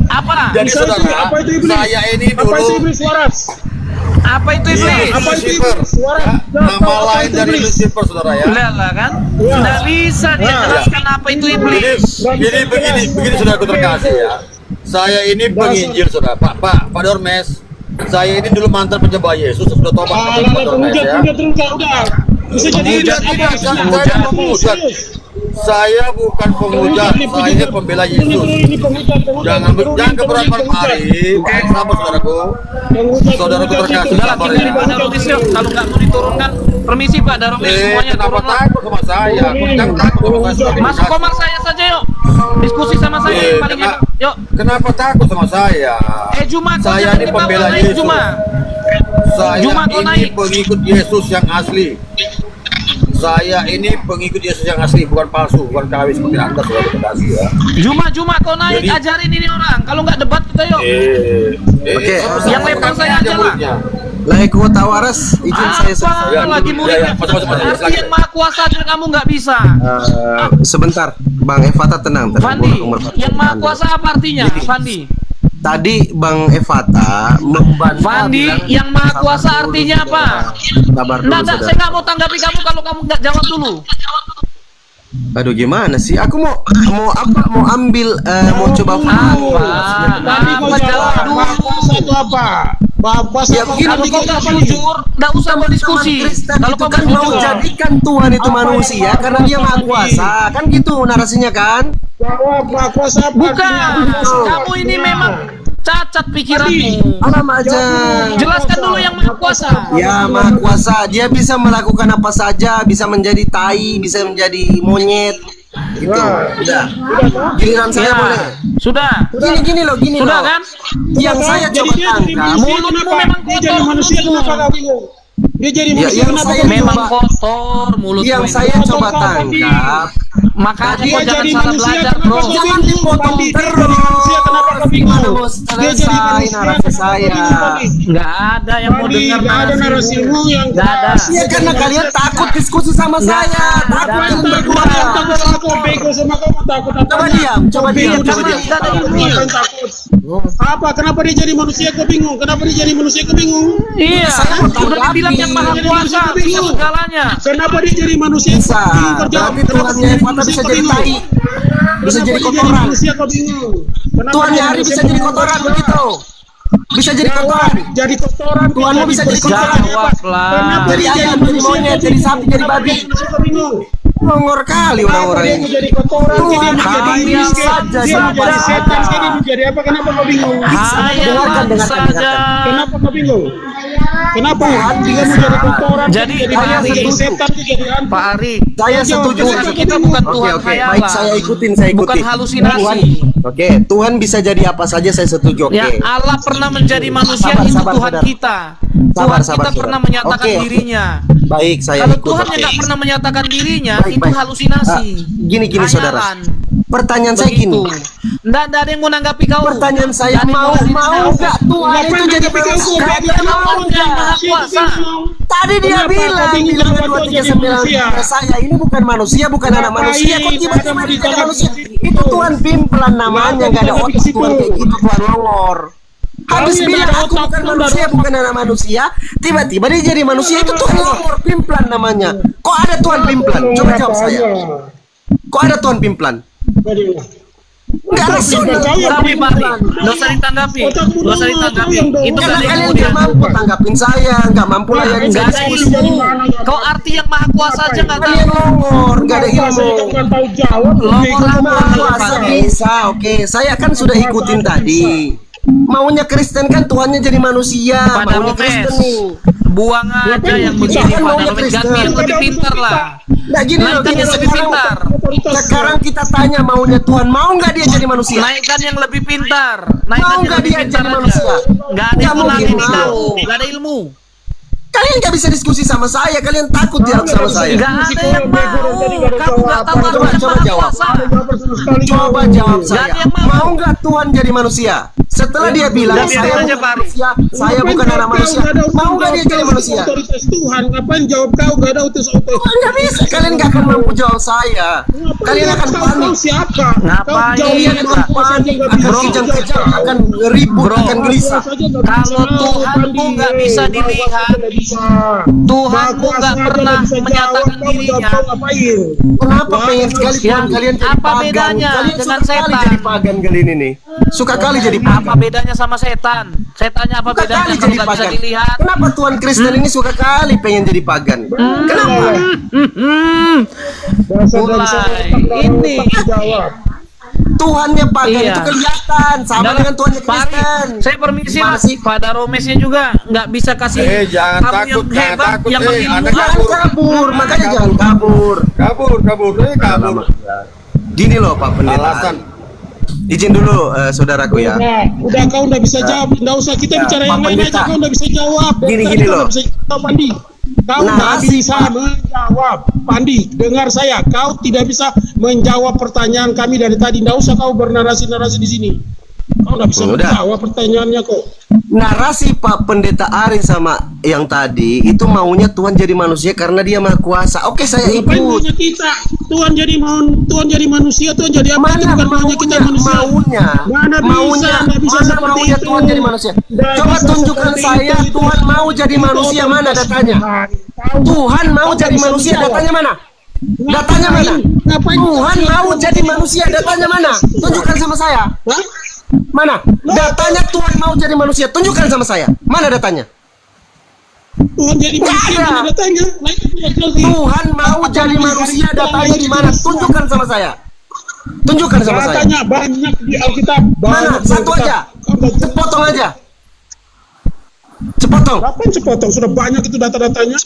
Apa? Jadi Bisa itu, saudara, apa itu iblis? saya ini Apa itu dulu iblis waras? Apa itu iblis? Apa itu Lucifer. iblis? Waras. Ya, Jangan tahu nama apa lain itu dari iblis. Lucifer saudara ya. Lah kan? Ya. Nggak bisa dia Ya. jelaskan apa itu Jadi, iblis. begini saudaraku terkasih ya. Saya ini penginjil saudara, Pak Dormes. Saya ini dulu mantan penyembah Yesus, sudah tobat Ah, Pak Dormes penghujat, ya. penghujat, udah. Bisa jadi Tidak, apa? saya penghujat. Saya bukan penghujat, saya pembela Yesus. Jangan keberatan mari, sama saudaraku. Saudaraku terkasih, Udah lah, sabar tinggal ya. Pak Daromis yuk. Kalau nggak mau diturunkan, permisi Pak Daromis semuanya Kenapa turun. takut sama saya? Jangan takut sama saya. Masuk komar saya saja yuk. Diskusi sama saya yang paling enak. Yuk. Kenapa takut sama saya? Juma, kau Saya jangan ini dibawa pembela naik, Yesus. Juma. Saya Juma, kau ini naik. pengikut Yesus yang asli. Saya ini pengikut Yesus yang asli, bukan palsu, bukan KW seperti Anda sudah dikasih ya. Juma kau naik Jadi- ajarin ini orang. Kalau nggak debat kita yuk. Oke. Yang level saya aja lah. Lai kuota waras, izin saya Apa Ya, lagi ya, murid? ya, masuk. Arti yang maha kuasa aja kamu nggak bisa. sebentar, Bang Evata tenang. Fandi, Umur 40 yang maha Anda. kuasa apa artinya? Fandi, Tadi Bang Evata membantah. Fandi, bilang, yang maha sabar kuasa dulu, artinya apa? Sabar dulu, Enggak, saya saudara. nggak mau tanggapi kamu kalau kamu nggak jawab dulu. Aduh, gimana sih? Aku mau apa? Mau ambil, mau coba. Tadi kau Apa jawab jawab, dulu? maha kuasa itu apa? Maha kuasa Ya, apa? begini, Kalau kau nggak jujur, nggak usah berdiskusi. Kalau kau kan mau jujur, jadikan Tuhan itu Apa manusia yang karena dia maha kuasa, kan gitu narasinya kan? Jawab, maha kuasa apa? bukan. artinya? Kamu ini memang cacat pikiranmu. Alam aja. Jelaskan dulu yang maha kuasa. Ya, maha kuasa, dia bisa melakukan apa saja, bisa menjadi tai, bisa menjadi monyet. Gitu. Udah. Giliran saya Ya, boleh. sudah. Gini loh, gini Sudah loh. kan? Yang saya Jadi coba dia jadi tangkap. manusia, Mulutmu kenapa? memang Dia jadi kotor, manusia mulutmu. kenapa kau bingung? Dia jadi Ya, manusia yang kenapa saya kau bingung? Memang kotor mulutmu Yang ini. saya Kotor coba kau, Fandi. tangkap. Makanya Dia kau jangan jadi salah manusia belajar, kenapa bro. kau Jangan bingung? dipotong Fandi, dia terus. jadi manusia kenapa kau bingung? Mana mau Dia jadi selesai manusia narasi kenapa kau saya? bingung, Fandi? Nggak ada yang mau Fandi, dengar nggak ada narasimu yang Nggak ada. jelas. Ya karena kalian takut diskusi sama Nggak saya. ada. Takut kalian Takut, berdua. takut aku bego sama kamu takut apa? Coba diam, coba diam, coba diam. Nggak ada ilmu. Ngapain takut? Apa? Kenapa dia jadi manusia kau bingung? Kenapa dia jadi manusia kau bingung? Iya, Saya mau udah dibilang yang maha tanggapi. kuasa, Jadi bisa bingung. segalanya. Kenapa dia jadi manusia? Bisa. Kau bingung, kau jawab. Berarti Kenapa Tuhannya dia jadi Evata manusia, bisa kau jadi bingung? tai. Bisa Kenapa jadi dia kotoran. manusia kau bingung? Kenapa Tuhannya dia Ari manusia, bisa kau jadi bingung? kotoran Jawab. begitu. Bisa jadi kotoran. Jadi kotoran. Tuhanmu bisa jadi kotoran. Jawablah. Kenapa Jadi dia ayam, jadi manusia, monyet, kau jadi bingung? sapi, jadi Kenapa babi. dia manusia, kau bingung? Ngongor kali Kenapa orang-orang dia ini. mau jadi kotoran? Tuhan Dia mau jadi hanya iblis, saja dia mau yang jadi bisa. setan, dia mau jadi apa? Kenapa kau bingung? Hayal saja. Kenapa kau bingung? Kenapa? Dia mau jadi kotoran, Jadi, dia Pak mau Ari. jadi setan, dia jadi hantu. Pak Ari, Saya setuju. Tuhan kita bukan Oke, Tuhan oke, hayalan. baik, saya ikutin, saya ikutin. Bukan halusinasi. Tuhan, oke, Tuhan bisa jadi apa saja, saya setuju. Oke. Ya, Allah pernah menjadi manusia, Sabar, itu sabar, Tuhan saudara. kita. Sabar, Tuhan sabar, kita saudara. pernah menyatakan Oke, oke. dirinya. Baik, saya Kalau ikut. Tuhan oke. yang nggak pernah menyatakan dirinya, Baik, itu baik. halusinasi. Gini, saudara. Hayalan. Pertanyaan saya Begitu. gini. Nggak ada yang mau nanggapi kau. Pertanyaan saya, Nggak ada yang mau dengerin kau. nggak Tuhan itu jadi manusia? Dia mau Yang maha kuasa. Tadi dia Kenapa bilang kau di bilang Lukas waktu jadi 239 manusia? saya ini bukan manusia, bukan anak Ngapain? manusia. Kok tiba-tiba Ada dia jadi ditangkap manusia? di situ. Itu Tuhan pimplan namanya, Kenapa nggak ada ditangkap di otak situ? Tuhan kayak gitu, Tuhan longor. Habis Kalian bilang ada aku otak, bukan Tuhan manusia, ada bukan anak manusia, tiba-tiba dia jadi manusia, itu Tuhan longor, pimplan namanya. Kok ada Tuhan pimplan? Coba jawab saya. Kok ada Tuhan pimplan? Nggak rasional. Tapi Pak Ari, nggak usah ditanggapi. Nggak usah ditanggapi. Itu nggak Karena ada kalian ilmu nggak dia. mampu tanggapin saya, nggak mampu layanin Nggak saya. ada ilmu. Kau arti yang maha kuasa aja nggak tahu. Kalian longor, nggak ada ilmu. Bukan tahu jawab. Longor apa? Maha kuasa bisa, oke. Saya kan sudah ikutin tadi. Maunya Kristen kan Tuhannya jadi manusia. Pada Maunya Kristen Romes, nih. buang aja yang begini Jangan pada maunya Romes. Kristen. Ganti yang lebih pintar lah. Nah gini loh, Naikkan gini yang lebih pintar. sekarang kita tanya maunya Tuhan, mau nggak dia jadi manusia? Naikkan yang lebih pintar. Mau Naikkan yang nggak lebih dia pintar jadi aja. manusia? Nggak ada Nggak ilmu lagi mungkin nih mau. kau. Nggak ada ilmu. Kalian nggak bisa diskusi sama saya, kalian takut dialog sama saya. Nggak ada yang mau. Kamu nggak tahu Coba, apa yang coba maha jawab. kuasa. Coba jawab Nggak saya. ada yang mau. Mau nggak Tuhan jadi manusia? Setelah dia bilang Udah, biarin saya aja, bukan Pak Ari. manusia, saya bukan anak manusia. Mau nggak dia jadi manusia? Otoritas Tuhan, ngapain jawab kau? Gak ada utus otoritas. Nggak bisa, kalian nggak akan mampu jawab saya. Kalian akan Kau panik. siapa? Ngapain? Kalian Akan panik, akan kejang-kejang, akan ribut, Bro. akan gelisah. Kalau Tuhanmu nggak bisa dilihat, Tuhanmu nggak pernah menyatakan dirinya. Kenapa pengen sekali Tuhan Yang kalian jadi apa pagan? bedanya Kalian dengan suka kali setan? jadi pagan kali ini nih. Suka kali jadi pagan. Apa bedanya sama setan? Setannya apa Suka bedanya kali kalau jadi nggak bisa pagan. dilihat? Kenapa Tuhan Kristen ini suka kali pengen jadi pagan? Kenapa? Mulai ini. Tuhannya pagan Iya. itu kelihatan sama Dan dengan Tuhannya Pak Ari, Kristen. saya permisi Gimana Mas. sih? Pada Romesnya juga nggak bisa kasih Jangan kamu takut, yang jangan hebat, takut, yang Anda berilmu. Jangan kabur, makanya jangan kabur. Kabur. Gini loh Pak Pendeta. Alasan. Izin dulu saudaraku ya. Udah kau udah bisa jawab, nggak usah kita bicara Pak yang lain Pendeta. aja, kau udah bisa jawab. Gini Tadi kau loh. udah bisa jawab, Andi. Kau tidak bisa menjawab. Pandi, dengar saya. Kau tidak bisa menjawab pertanyaan kami dari tadi. Tidak usah kau bernarasi-narasi di sini. Kau tidak bisa menjawab pertanyaannya kok. Narasi Pak Pendeta Ari sama yang tadi itu maunya Tuhan jadi manusia karena dia maha kuasa. Oke, saya Ngapain ikut. maunya kita? Tuhan jadi manusia, Tuhan jadi apa? Mana Itu bukan maunya kita manusia. Mana bisa mana seperti maunya itu. Tuhan jadi manusia. Nggak Coba bisa tunjukkan seperti saya itu. Tuhan mau jadi manusia, mana datanya? Tuhan mau jadi manusia, datanya mana? Datanya mana? Ngapain? Tuhan mau jadi manusia, datanya mana? Tunjukkan sama saya. Hah? Mana? Datanya Tuhan mau jadi manusia, tunjukkan sama saya. Mana datanya? Tuhan jadi manusia, ada. mana datanya? Nah, itu tidak jelas. Tuhan mau jadi manusia, datanya di mana? Tunjukkan sama saya. Tunjukkan sama saya. Datanya banyak di Alkitab. Mana? Banyak di Satu Alkitab. aja. Kau tidak jelas. Sepotong aja. Sepotong. Kapan sepotong? Sudah banyak itu data-datanya.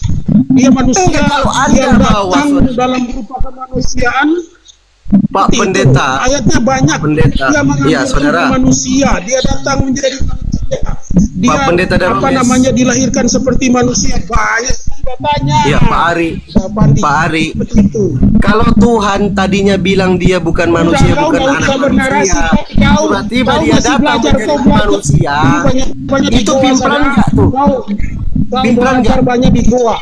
Dia manusia Enggak, kalau Anda yang bawa, datang saudara. dalam berupa kemanusiaan. Pak Seperti itu. Pendeta. Ayatnya banyak. Pendeta. Dia mengambil Iya, saudara. tubuh manusia. Dia datang menjadi manusia. Dia Pak Pendeta apa Darwis. namanya dilahirkan seperti manusia. Banyak sekali datanya. Iya, Pak Ari. Pak Ari. Seperti itu. Kalau Tuhan tadinya bilang dia bukan manusia, Kau bukan nggak anak usah bernarasi. manusia, Kau tiba-tiba kau dia masih datang belajar, menjadi kau belajar. manusia. Banyak di Itu goa pimplan sana. nggak tuh? Kau Pimplan belajar nggak? banyak di goa.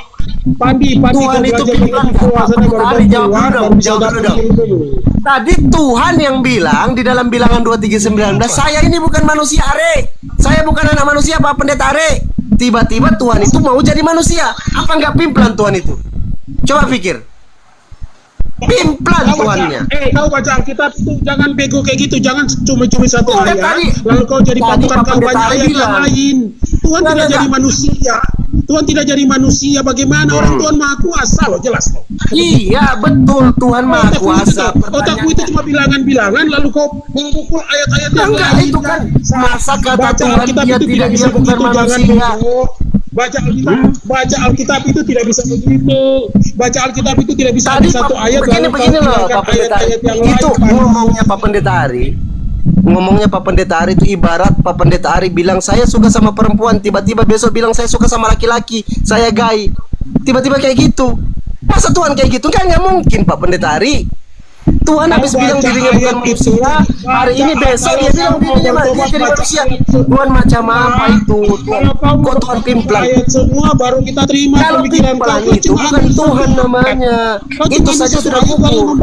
Pandi Tuhan kau itu belajar pimplan banyak di nggak? goa Pak sana, Pendeta baru Ari, jawab keluar, dulu dong, baru jawab bisa dulu datang dong. ilmu. Tadi Tuhan yang bilang di dalam bilangan 23:19, saya ini bukan manusia, Are. Saya bukan anak manusia, Pak Pendeta Are. Tiba-tiba Tuhan itu mau jadi manusia. Apa nggak pimplan Tuhan itu? Coba pikir. Pimplan Kau baca, Tuhannya. kau baca Alkitab itu jangan bego kayak gitu, jangan cuma-cuma satu Enggak, ayat, tadi- lalu kau jadi tadi patokan Pak kau Pendeta banyak Ari ayat yang bilang. lain. Tuhan Enggak, tidak jadi enggak. manusia. Tuhan tidak jadi manusia. Bagaimana orang Tuhan Maha Kuasa loh, jelas loh. Iya, betul. Tuhan Maha Otakmu itu Kuasa. tuh, otakmu itu cuma bilangan-bilangan, lalu kau memukul ayat-ayat yang Enggak, lain. itu kan masa kata Baca Tuhan Alkitab dia itu tidak bisa dia bukan begitu, jangan manusia. bego. Baca Alkitab itu tidak bisa begitu. Baca Alkitab itu tidak bisa Tadi ada satu Pak, ayat begini lalu kau loh tinggalkan Pak Pendeta Ari. ayat-ayat yang Itu lain. ngomongnya Pak Pendeta Ari. Ngomongnya Pak Pendeta Ari itu ibarat Pak Pendeta Ari bilang saya suka sama perempuan, tiba-tiba besok bilang saya suka sama laki-laki, saya gay. Tiba-tiba kayak gitu. Masa Tuhan kayak gitu? Kan nggak mungkin Pak Pendeta Ari. Tuhan habis Kau bilang baca dirinya bukan ayat itu. manusia, hari ini Baca, besok kalau dia bilang kau dirinya mau dia jadi baca manusia. ayat itu. Tuhan macam apa itu? Kalau kau Kok Tuhan pimplan? ayat semua baru kita terima Kalau pemikiran pimplan kau. itu bukan Tuhan namanya. Itu saja sudah gugur.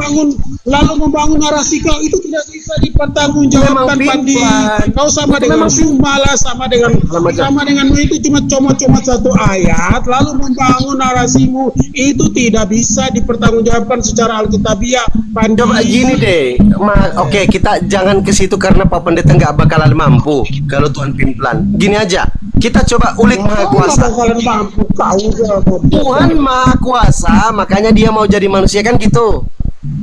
Lalu membangun narasi kau itu tidak bisa dipertanggungjawabkan, Memang Pandi. pimplan. Kau sama Itu dengan memang Sumala, sama dengan itu cuma comot-comot satu ayat, lalu membangun narasimu itu tidak bisa dipertanggungjawabkan secara alkitabiah, Pandi. Coba gini deh, oke, kita jangan ke situ karena Pak Pendeta nggak bakalan mampu kalau Tuhan pimplan. Gini aja, kita coba ulik Maha Kau nggak Kuasa. bakalan mampu, kau udah bodoh. Tuhan Maha Kuasa, makanya dia mau jadi manusia kan gitu.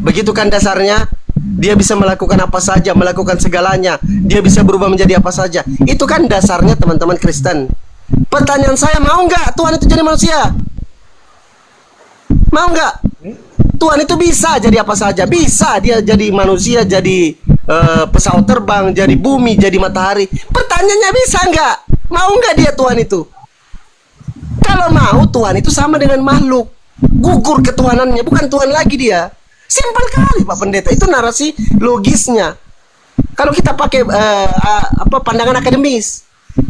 Begitu kan dasarnya. Dia bisa melakukan apa saja, melakukan segalanya. Dia bisa berubah menjadi apa saja. Itu kan dasarnya teman-teman Kristen. Pertanyaan saya, mau nggak Tuhan itu jadi manusia? Mau nggak? Tuhan itu bisa jadi apa saja. Bisa dia jadi manusia, jadi pesawat terbang, jadi bumi, jadi matahari. Pertanyaannya bisa nggak? Mau nggak dia Tuhan itu? Kalau mau, Tuhan itu sama dengan makhluk. Gugur ketuhanannya, bukan Tuhan lagi dia. Simpel kali Pak Pendeta, itu narasi logisnya. Kalau kita pakai pandangan akademis,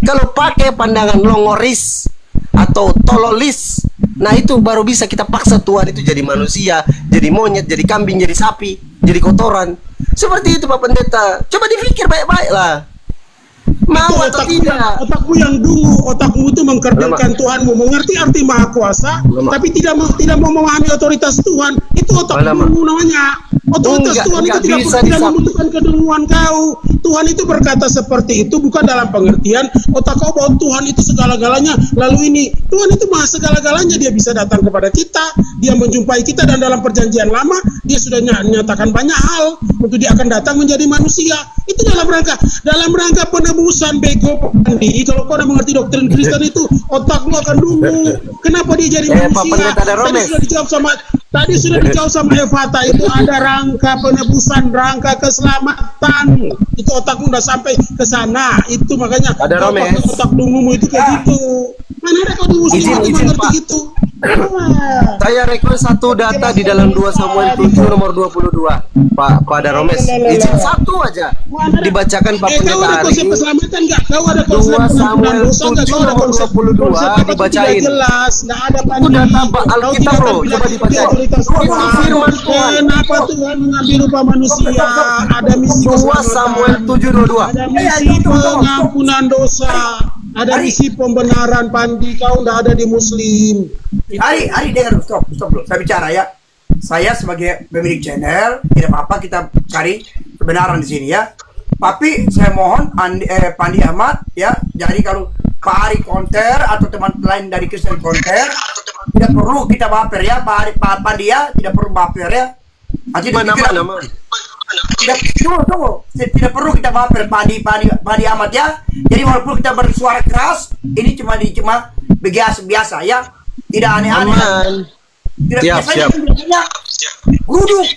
kalau pakai pandangan longoris atau tololis, nah itu baru bisa kita paksa Tuhan itu jadi manusia, jadi monyet, jadi kambing, jadi sapi, jadi kotoran. Seperti itu Pak Pendeta. Coba dipikir baik-baik lah. Mau Itu atau tidak? otakmu yang dulu, otakmu itu mengkerdilkan Tuhanmu, mengerti arti Maha Kuasa, tapi tidak mau memahami otoritas Tuhan. Itu otak Lama. dulu namanya. Otoritas Enggak, Tuhan itu enggak bisa tidak disam- membutuhkan keduluan kau. Tuhan itu berkata seperti itu bukan dalam pengertian otak kau bahwa Tuhan itu segala-galanya. Lalu ini Tuhan itu maha segala-galanya, dia bisa datang kepada kita, dia menjumpai kita, dan dalam perjanjian lama dia sudah menyatakan banyak hal untuk dia akan datang menjadi manusia. Itu dalam rangka penebusan, bego Pandi. Kalau kau udah mengerti doktrin Kristen itu, otakmu akan dungu. Kenapa dia jadi Pak manusia? Pendeta Daromes. Tadi sudah dijawab sama Evata, itu ada rangka penebusan, rangka keselamatan. Itu otakmu udah sampai ke sana. Itu makanya Ada Romes. otak dungumu itu kayak gitu. Mana ada kau dungu semua Izin, ngerti Pak. gitu. Saya request satu data di dalam 2 Samuel 7 nomor 22. Pak Daromes, izin satu aja dibacakan Pak Kau Pendeta ada hari konsep ini. keselamatan nggak? Kau ada 2 konsep Samuel pengampunan dosa nggak? 7 Kau ada nomor konsep 22 apa itu dibacain. tidak jelas, nggak ada Itu data Alkitab loh, coba dibacain. Itu firman Tuhan. Kenapa Tuhan mengambil rupa manusia? Ada misi 2 Samuel 7:22. ada misi pengampunan dosa, ada misi pembenaran. Pandi, kau nggak ada di Muslim. Hari dengar, stop dulu. Saya bicara ya. Saya sebagai pemilik channel, tidak apa-apa kita cari kebenaran di sini ya. Tapi saya mohon Pandi Ahmad ya. Jadi kalau Pak Ari konter atau teman lain dari Kristen konter, tidak perlu kita baper ya. Pak Pandi ya, tidak perlu baper ya. Nanti Mana tidak perlu kita baper Pandi Ahmad ya. Jadi walaupun kita bersuara keras, ini cuma biasa ya. Tidak aneh-aneh. Aman. Tidak Siap. biasanya guduk,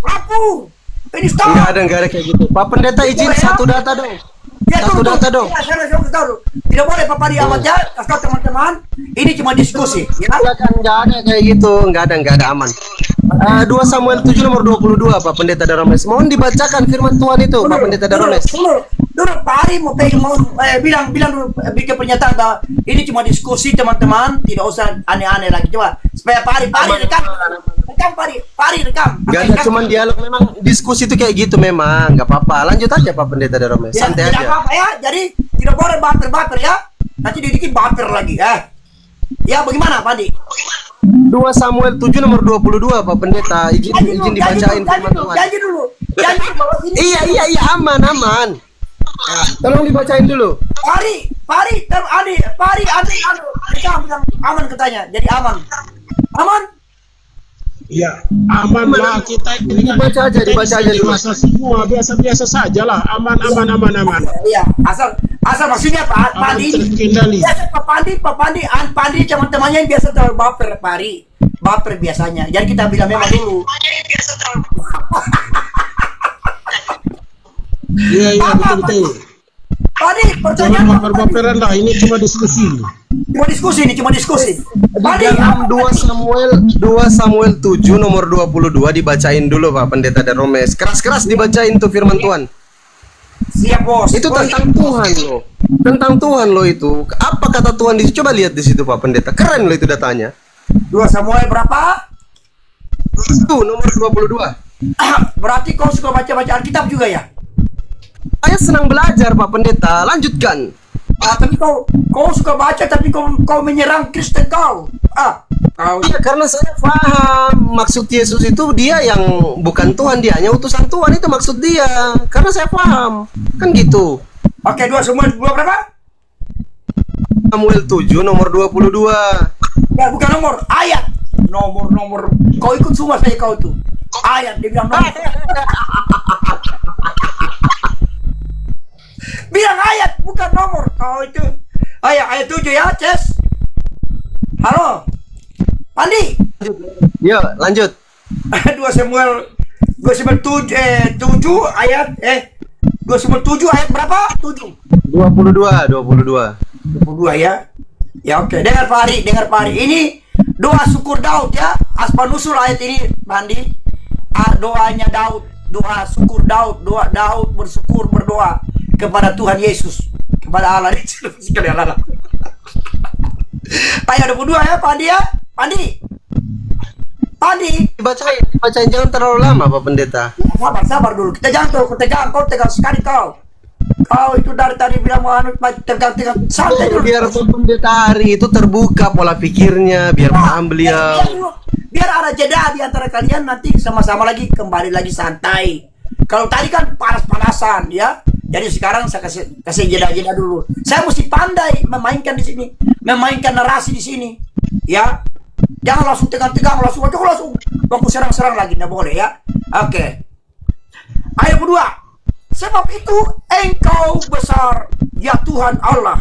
lapor. Ini stop. Enggak ada kayak gitu. Pak Pendeta izin satu data dong. Ya, Satu data dong. Ya, saya kasih tahu. Tidak boleh Pak Pandi Ahmad ya. Kasih tahu teman-teman. Ini cuma diskusi. Ya. Enggak ada kayak gitu. Enggak ada aman. 2 Samuel 7 nomor 22 Pak Pendeta Daromes. Mohon dibacakan firman Tuhan itu Pak Pendeta Daromes. Dulu Pak Ari mau bilang dulu bikin pernyataan bahwa ini cuma diskusi teman-teman, tidak usah aneh-aneh lagi. Coba supaya Pak Ari rekam. Pak Ari rekam. Enggak ada cuman dialog, memang diskusi itu kayak gitu memang. Enggak apa-apa. Lanjut aja Pak Pendeta Daromes. Ya, Santai tidak aja. apa-apa ya. Jadi tidak boleh baper ya. Nanti dikit baper lagi ya. Bagaimana Pak Andi? 2 Samuel 7 nomor 22 Pak Pendeta. Izin dibacain firman Tuhan. Janji dulu. Bahwa ini. Iya aman. Tolong dibacain dulu. Pari, aman katanya. Jadi aman. Ya, aman lah kita ini kan. Dibaca aja dulu. Biasa semua, biasa saja lah. Aman. Iya, asal maksudnya Pak Pandi. Terkendali. Biasa Pak Pandi teman-temannya yang biasa terlalu baper biasanya. Jadi kita bilang memang dulu. Iya, betul. Pandi, Jangan pertanyaan baper-baperan lah, ini cuma diskusi. Cuma diskusi. Di Pandi, dalam 2 Samuel 7 nomor 22 dibacain dulu Pak Pendeta Daromes. Keras-keras dibacain tuh firman Tuhan. siap bos. Itu tentang Tuhan loh. Tentang Tuhan loh itu. Apa kata Tuhan di situ? Coba lihat di situ Pak Pendeta. Keren loh itu datanya. 2 Samuel berapa? Itu nomor 22. Berarti kau suka baca Alkitab juga ya? Saya senang belajar Pak Pendeta. Lanjutkan. Tapi kau suka baca tapi kau menyerang Kristen kau. Kau. Iya, karena saya paham maksud Yesus itu dia yang bukan Tuhan, dia hanya utusan Tuhan, itu maksud dia. Karena saya paham. Kan gitu. Oke, 2 Samuel 2 berapa? Samuel 7 nomor 22. Ya, bukan nomor, ayat. Nomor. Kau ikut semua saya kau tuh. Ayat dia bilang nomor. Bilang ayat bukan nomor. Kau itu. Ayat 7 ya, Ces. Halo. Pandi. Yuk, lanjut. 2 Samuel 7 ayat 2 Samuel 7 ayat berapa? 7. 22 ya. Ya oke, dengar Pak Ari. Ini doa syukur Daud ya. Asmanusul ayat ini Pandi. Doanya Daud, doa syukur Daud, doa Daud berdoa kepada Tuhan Yesus, kepada Allah. Sekali Allah. Ayat 22 ya, Pandi ya. Pandi. Dibacain jangan terlalu lama Pak Pendeta. Sabar dulu. Kita jangan terlalu tegang. Kau tegang sekali kau. Kau itu dari tadi bilang mau tegang santai dulu. Biar Pak Pendeta Hari itu terbuka pola pikirnya, biar paham beliau. Biar ada jeda di antara kalian, nanti sama-sama lagi kembali lagi santai. Kalau tadi kan panas-panasan ya. Jadi sekarang saya kasih jeda dulu. Saya mesti pandai memainkan di sini, memainkan narasi di sini. Ya. Jangan langsung tegang-tegang, langsung serang-serang lagi, nggak boleh ya. Oke. Ayat kedua. Sebab itu engkau besar, ya Tuhan Allah.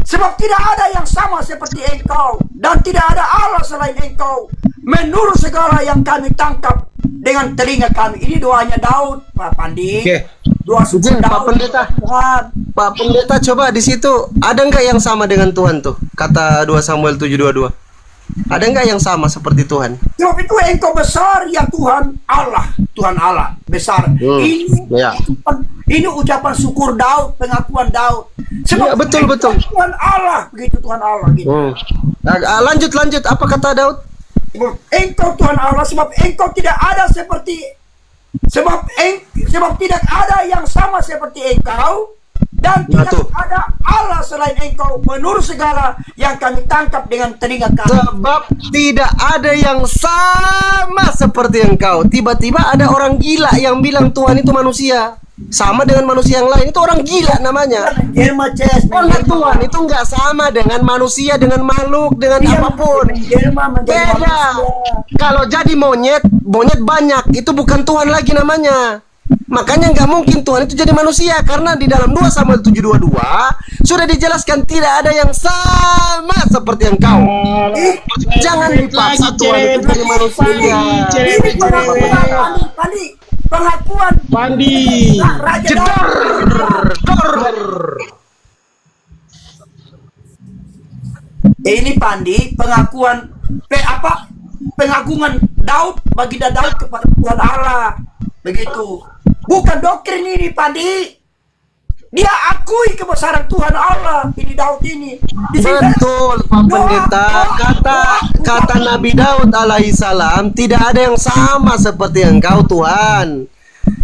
Sebab tidak ada yang sama seperti engkau, dan tidak ada Allah selain engkau. Menurut segala yang kami tangkap dengan telinga kami. Ini doanya Daud, Pak Pandi. Oke. Doa syukur Pak Daud. Pendeta. Tuhan. Pak Pendeta coba di situ ada nggak yang sama dengan Tuhan tuh? Kata 2 Samuel 7:22. Ada nggak yang sama seperti Tuhan? Sebab itu engkau besar ya Tuhan Allah besar. Ya. Ini ucapan syukur Daud, pengakuan Daud. Sebab Ya, betul. Tuhan Allah, begitu Tuhan Allah gitu. Lanjut. Apa kata Daud? Sebab engkau Tuhan Allah, sebab engkau tidak ada sebab tidak ada yang sama seperti engkau, dan tidak ada Allah selain engkau menurut segala yang kami tangkap dengan telinga kami. Sebab tidak ada yang sama seperti engkau. Tiba-tiba ada orang gila yang bilang Tuhan itu manusia, sama dengan manusia yang lain. Itu orang gila namanya. Karena Tuhan itu nggak sama dengan manusia, dengan makhluk, dengan apapun. Beda. Kalau jadi monyet banyak, itu bukan Tuhan lagi namanya. Makanya nggak mungkin Tuhan itu jadi manusia, karena di dalam 2 Samuel 7:22 sudah dijelaskan tidak ada yang sama seperti engkau. Jangan dipaksa Tuhan itu jadi manusia. Ini pengakuan Pandi. Raja Daud. Ini Pandi pengakuan pengagungan Daud, baginda Daud kepada Tuhan Allah. Begitu. Bukan doktrin ini, Pandi. Dia akui kebesaran Tuhan Allah. Ini Daud ini. Betul, Pak Pendeta. Kata Nabi Daud alaihissalam, tidak ada yang sama seperti engkau Tuhan.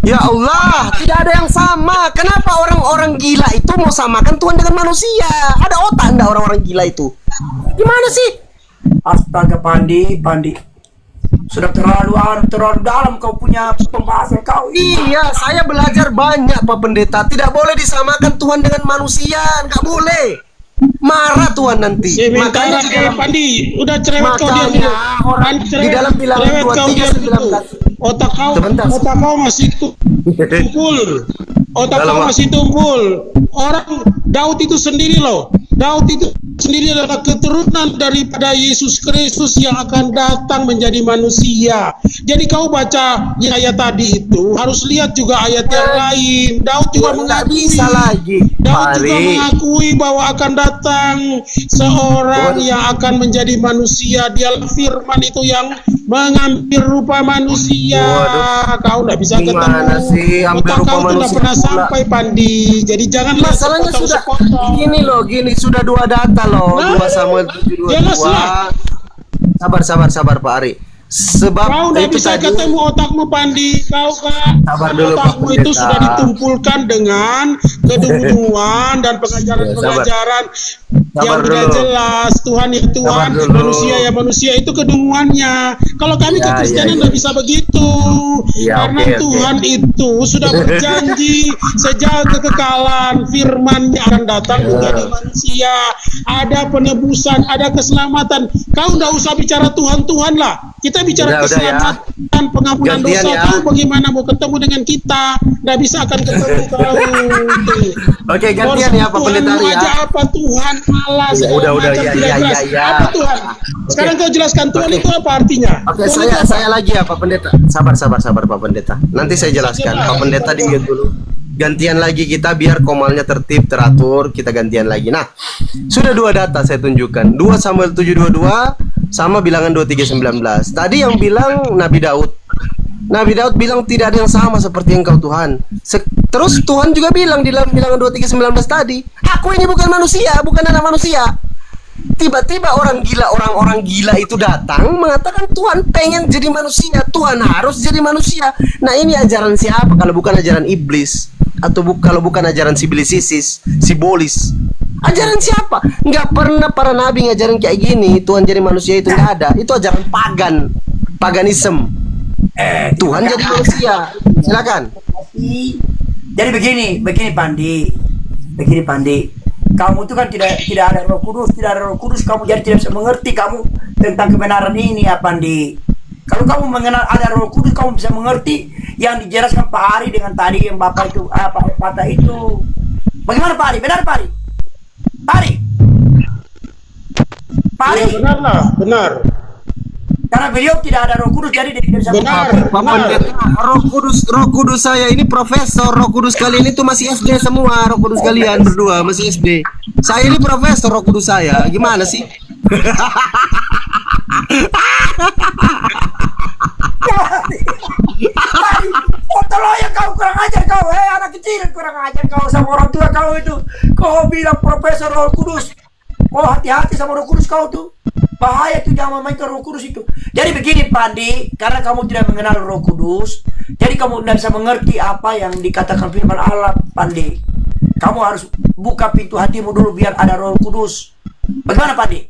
Ya Allah, tidak ada yang sama. Kenapa orang-orang gila itu mau samakan Tuhan dengan manusia? Ada otak enggak orang-orang gila itu? Gimana sih? Astaga, Pandi. Sudah terlalu dalam kau punya pembahasan kau. Iya, saya belajar banyak Pak Pendeta. Tidak boleh disamakan Tuhan dengan manusia, nggak boleh. Marah Tuhan nanti. Sementara Pandi, udah cerewet kau diam dulu. Di dalam Bilangan 23:19. Otak kau masih tumpul. Masih tumpul. Orang Daud itu sendiri loh. Daud itu sendiri adalah keturunan daripada Yesus Kristus yang akan datang menjadi manusia. Jadi kau baca di ayat tadi itu harus lihat juga ayat yang lain. Daud juga mengakui. Daud juga mengakui bahwa akan datang seorang yang akan menjadi manusia. Dialah Firman itu yang mengambil rupa manusia. Kau nggak bisa ketemu. Otak kau tidak pernah sampai, Pandi. Jadi jangan masalahnya sudah gini sudah 2 data loh. 2 Samuel 7:22. Sabar Pak Ari. Sebab kau nggak bisa ketemu otakmu, Pandi. Kau kan otakmu itu sudah ditumpulkan dengan kedunguan dan pengajaran-pengajaran yang tidak jelas. Tuhan ya Tuhan, manusia itu kedunguannya. Kalau kami kekristenan nggak bisa begitu, karena Tuhan itu sudah berjanji sejak kekekalan Firman-Nya akan datang menjadi manusia. Ada penebusan, ada keselamatan. Kau nggak usah bicara Tuhan lah. Kita bicara keselamatan, pengampunan dosa. Kau bagaimana mau ketemu dengan kita? Nggak bisa akan ketemu kau. Oke, gantian ya Pak Pendeta ya. Apa Tuhan Allah? Udah ya. Apa Tuhan? Sekarang kau jelaskan Tuhan itu apa artinya? Oke, saya lagi ya Pak Pendeta. Sabar Pak Pendeta. Nanti saya jelaskan. Pak Pendeta diam dulu. Gantian lagi kita biar komalnya tertib, teratur, kita gantian lagi. Nah, sudah 2 data saya tunjukkan. 2 Samuel 7:22 sama Bilangan 23:19. Tadi yang bilang Nabi Daud. Nabi Daud bilang tidak ada yang sama seperti engkau Tuhan. Terus Tuhan juga bilang di dalam Bilangan 23:19 tadi, aku ini bukan manusia, bukan anak manusia. Tiba-tiba orang gila itu datang mengatakan Tuhan pengen jadi manusia, Tuhan harus jadi manusia. Nah, ini ajaran siapa kalau bukan ajaran iblis? Atau kalau bukan ajaran sibolis? Ajaran siapa? Nggak pernah para nabi ngajarin kayak gini. Tuhan jadi manusia itu nggak ada. Itu ajaran paganisme. Tuhan jadi manusia. Silakan. Jadi begini Pandi. Kamu itu kan tidak ada Roh Kudus, kamu jadi tidak bisa mengerti kamu tentang kebenaran ini ya Pandi. Kalau kamu mengenal ada Roh Kudus, kamu bisa mengerti yang dijelaskan Pak Ari dengan tadi yang Bapak itu kata itu. Bagaimana Pak Ari? Benar Pak Ari? Pak Ari? Ya, benar. Karena beliau tidak ada Roh Kudus, jadi dia tidak bisa Roh Kudus saya ini profesor. Roh Kudus kalian itu masih SD semua. Roh Kudus kalian berdua masih SD. Saya ini profesor Roh Kudus saya. Gimana sih? ajar kau, anak kecil, kurang ajar kau sama orang tua kau itu. Kau bilang Profesor Roh Kudus. Oh, hati-hati sama Roh Kudus kau tuh. Bahaya tuh, jangan main ke Roh Kudus itu. Jadi begini Pandi, karena kamu tidak mengenal Roh Kudus, jadi kamu tidak bisa mengerti apa yang dikatakan firman Allah, Pandi. Kamu harus buka pintu hatimu dulu biar ada Roh Kudus. Bagaimana Pandi?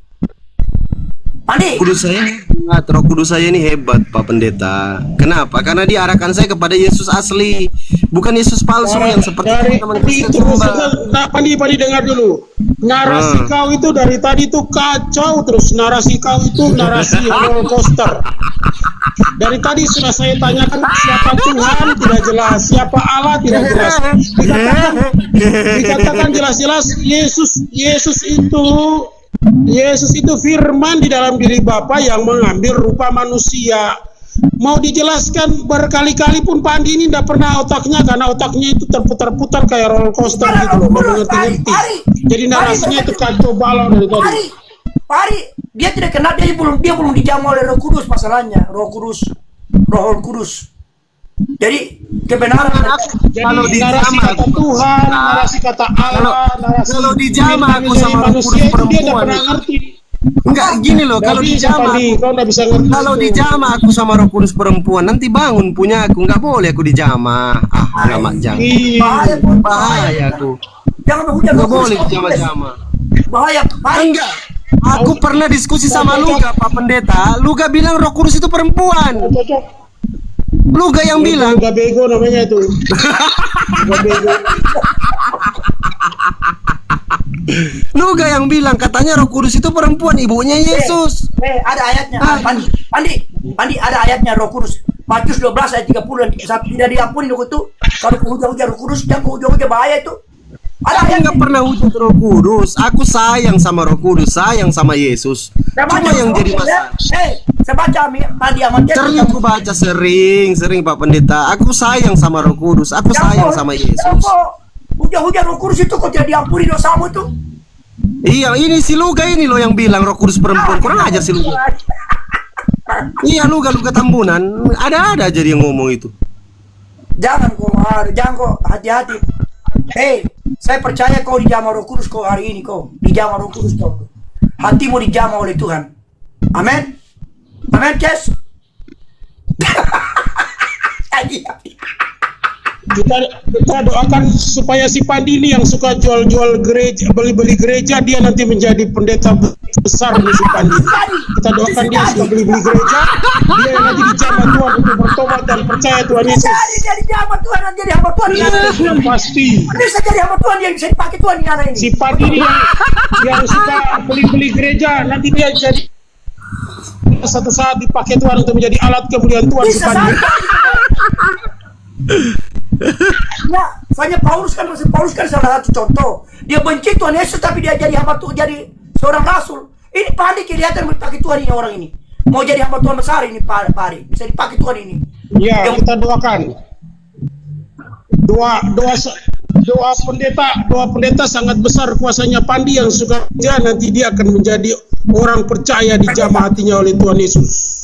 Pandi? Roh Kudus saya ini hebat, Pak Pendeta. Kenapa? Karena diarahkan saya kepada Yesus asli, bukan Yesus palsu yang seperti dari teman-teman itu Kristen sembah. Pandi dengar dulu. Narasi kau itu dari tadi tuh kacau terus. Narasi kau itu narasi roller coaster. Dari tadi sudah saya tanyakan siapa Tuhan tidak jelas, siapa Allah tidak jelas. Dikatakan jelas-jelas Yesus itu firman di dalam diri Bapa yang mengambil rupa manusia. Mau dijelaskan berkali-kali pun Pandi ini tidak pernah otaknya, karena otaknya itu terputar-putar kayak roller coaster gitu loh, mau mengerti-ngerti. Jadi narasinya itu kacau balau dari tadi. Pari, dia tidak kenal, dia belum dijamu oleh Roh Kudus masalahnya, Roh Kudus. Jadi kebenaran Jadi narasi kata Tuhan, narasi kata Allah, narasi kalau dijamah aku sama Roh Kudus dia tidak perempuan. pernah ngerti. Enggak gini loh, kalau dijamah aku sama Roh Kudus perempuan, nanti bangun punya aku, enggak boleh aku dijamah. Enggak jangan. Bahaya aku. Jangan menghujat Enggak Roh Kudus. boleh dijamah-jamah. Bahaya, Pari. Enggak. Aku pernah diskusi sama Luga, Pak Pendeta. Luga bilang Roh Kudus itu perempuan. Luga yang bilang. Luga bego namanya itu. Luga bego. Luga yang bilang katanya Roh Kudus itu perempuan, ibunya Yesus. Ada ayatnya. Pandi ada ayatnya Roh Kudus. Matius 12 ayat 30 tidak diampuni Roh itu. Kalau hujan Roh Kudus, jangan hujan bahaya itu. Aku nggak pernah hujat Roh Kudus. Aku sayang sama Roh Kudus, sayang sama Yesus. Cuma yang jadi masalah. Saya baca Pandi amat. Sering aku baca sering Pak Pendeta. Aku sayang sama Roh Kudus. Aku sayang sama Yesus. Hujan Roh Kudus itu kok tidak diampuni dosamu tuh? Iya, ini si Luga ini loh yang bilang Roh Kudus perempuan. Kurang ajar si Luga. Iya, Luga Tambunan. Ada aja dia ngomong itu. Jangan kok hati-hati. Saya percaya kau dijamah Roh Kudus kau hari ini, kau dijamah Roh Kudus kau. Hatimu dijamah oleh Tuhan. Amin. Amin, Kes. Kita doakan supaya si Pandi ini yang suka jual-jual gereja, beli-beli gereja, dia nanti menjadi pendeta besar nih si Pandi. Kita doakan dia suka beli-beli gereja, dia yang nanti dijamah Tuhan untuk bertobat dan percaya Tuhan Yesus. Jadi dijamah Tuhan, jadi hamba Tuhan. Yang pasti. Bisa jadi hamba Tuhan yang bisa dipakai Tuhan ini hari ini. Si Pandi ini yang suka beli-beli gereja, nanti dia jadi satu saat dipakai Tuhan untuk menjadi alat kemuliaan Tuhan si Pandi. Nah, soalnya Paulus kan salah satu contoh. Dia benci Tuhan Yesus tapi dia jadi hamba Tuhan, jadi seorang rasul. Ini Pandi kelihatan dipakai Tuhan ini orang ini. Mau jadi hamba Tuhan besar ini Pandi. Bisa dipakai Tuhan ini. Ya, kita doakan. Doa pendeta sangat besar kuasanya Pandi yang suka dia, nanti dia akan menjadi orang percaya dijamah hatinya oleh Tuhan Yesus.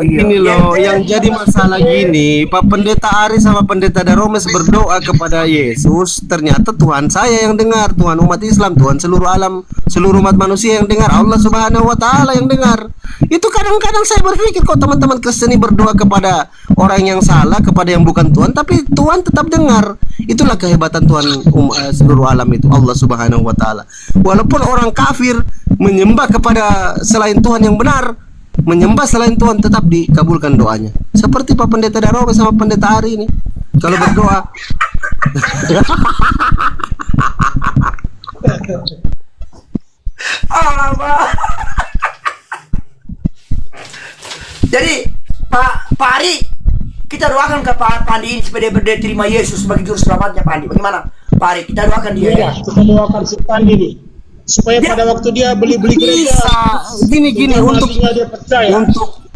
Ini loh yang jadi masalah gini, Pak Pendeta Ari sama Pendeta Daromes berdoa kepada Yesus, ternyata Tuhan saya yang dengar, Tuhan umat Islam, Tuhan seluruh alam, seluruh umat manusia yang dengar, Allah Subhanahu wa Ta'ala yang dengar. Itu kadang-kadang saya berpikir kok teman-teman Kristen ini berdoa kepada orang yang salah, kepada yang bukan Tuhan, tapi Tuhan tetap dengar. Itulah kehebatan Tuhan seluruh alam itu, Allah Subhanahu wa Ta'ala. Walaupun orang kafir menyembah kepada selain Tuhan yang benar, menyembah selain Tuhan, tetap dikabulkan doanya. Seperti Pak Pendeta Daromes sama Pendeta Ari ini, kalau berdoa Jadi Pak Ari, kita doakan ke Pak Pandi ini supaya dia terima Yesus sebagai juru selamatnya Pandi. Bagaimana Pak Ari? Kita doakan dia. Iya, kita doakan si Pandi ini supaya pada waktu dia beli-beli gereja gini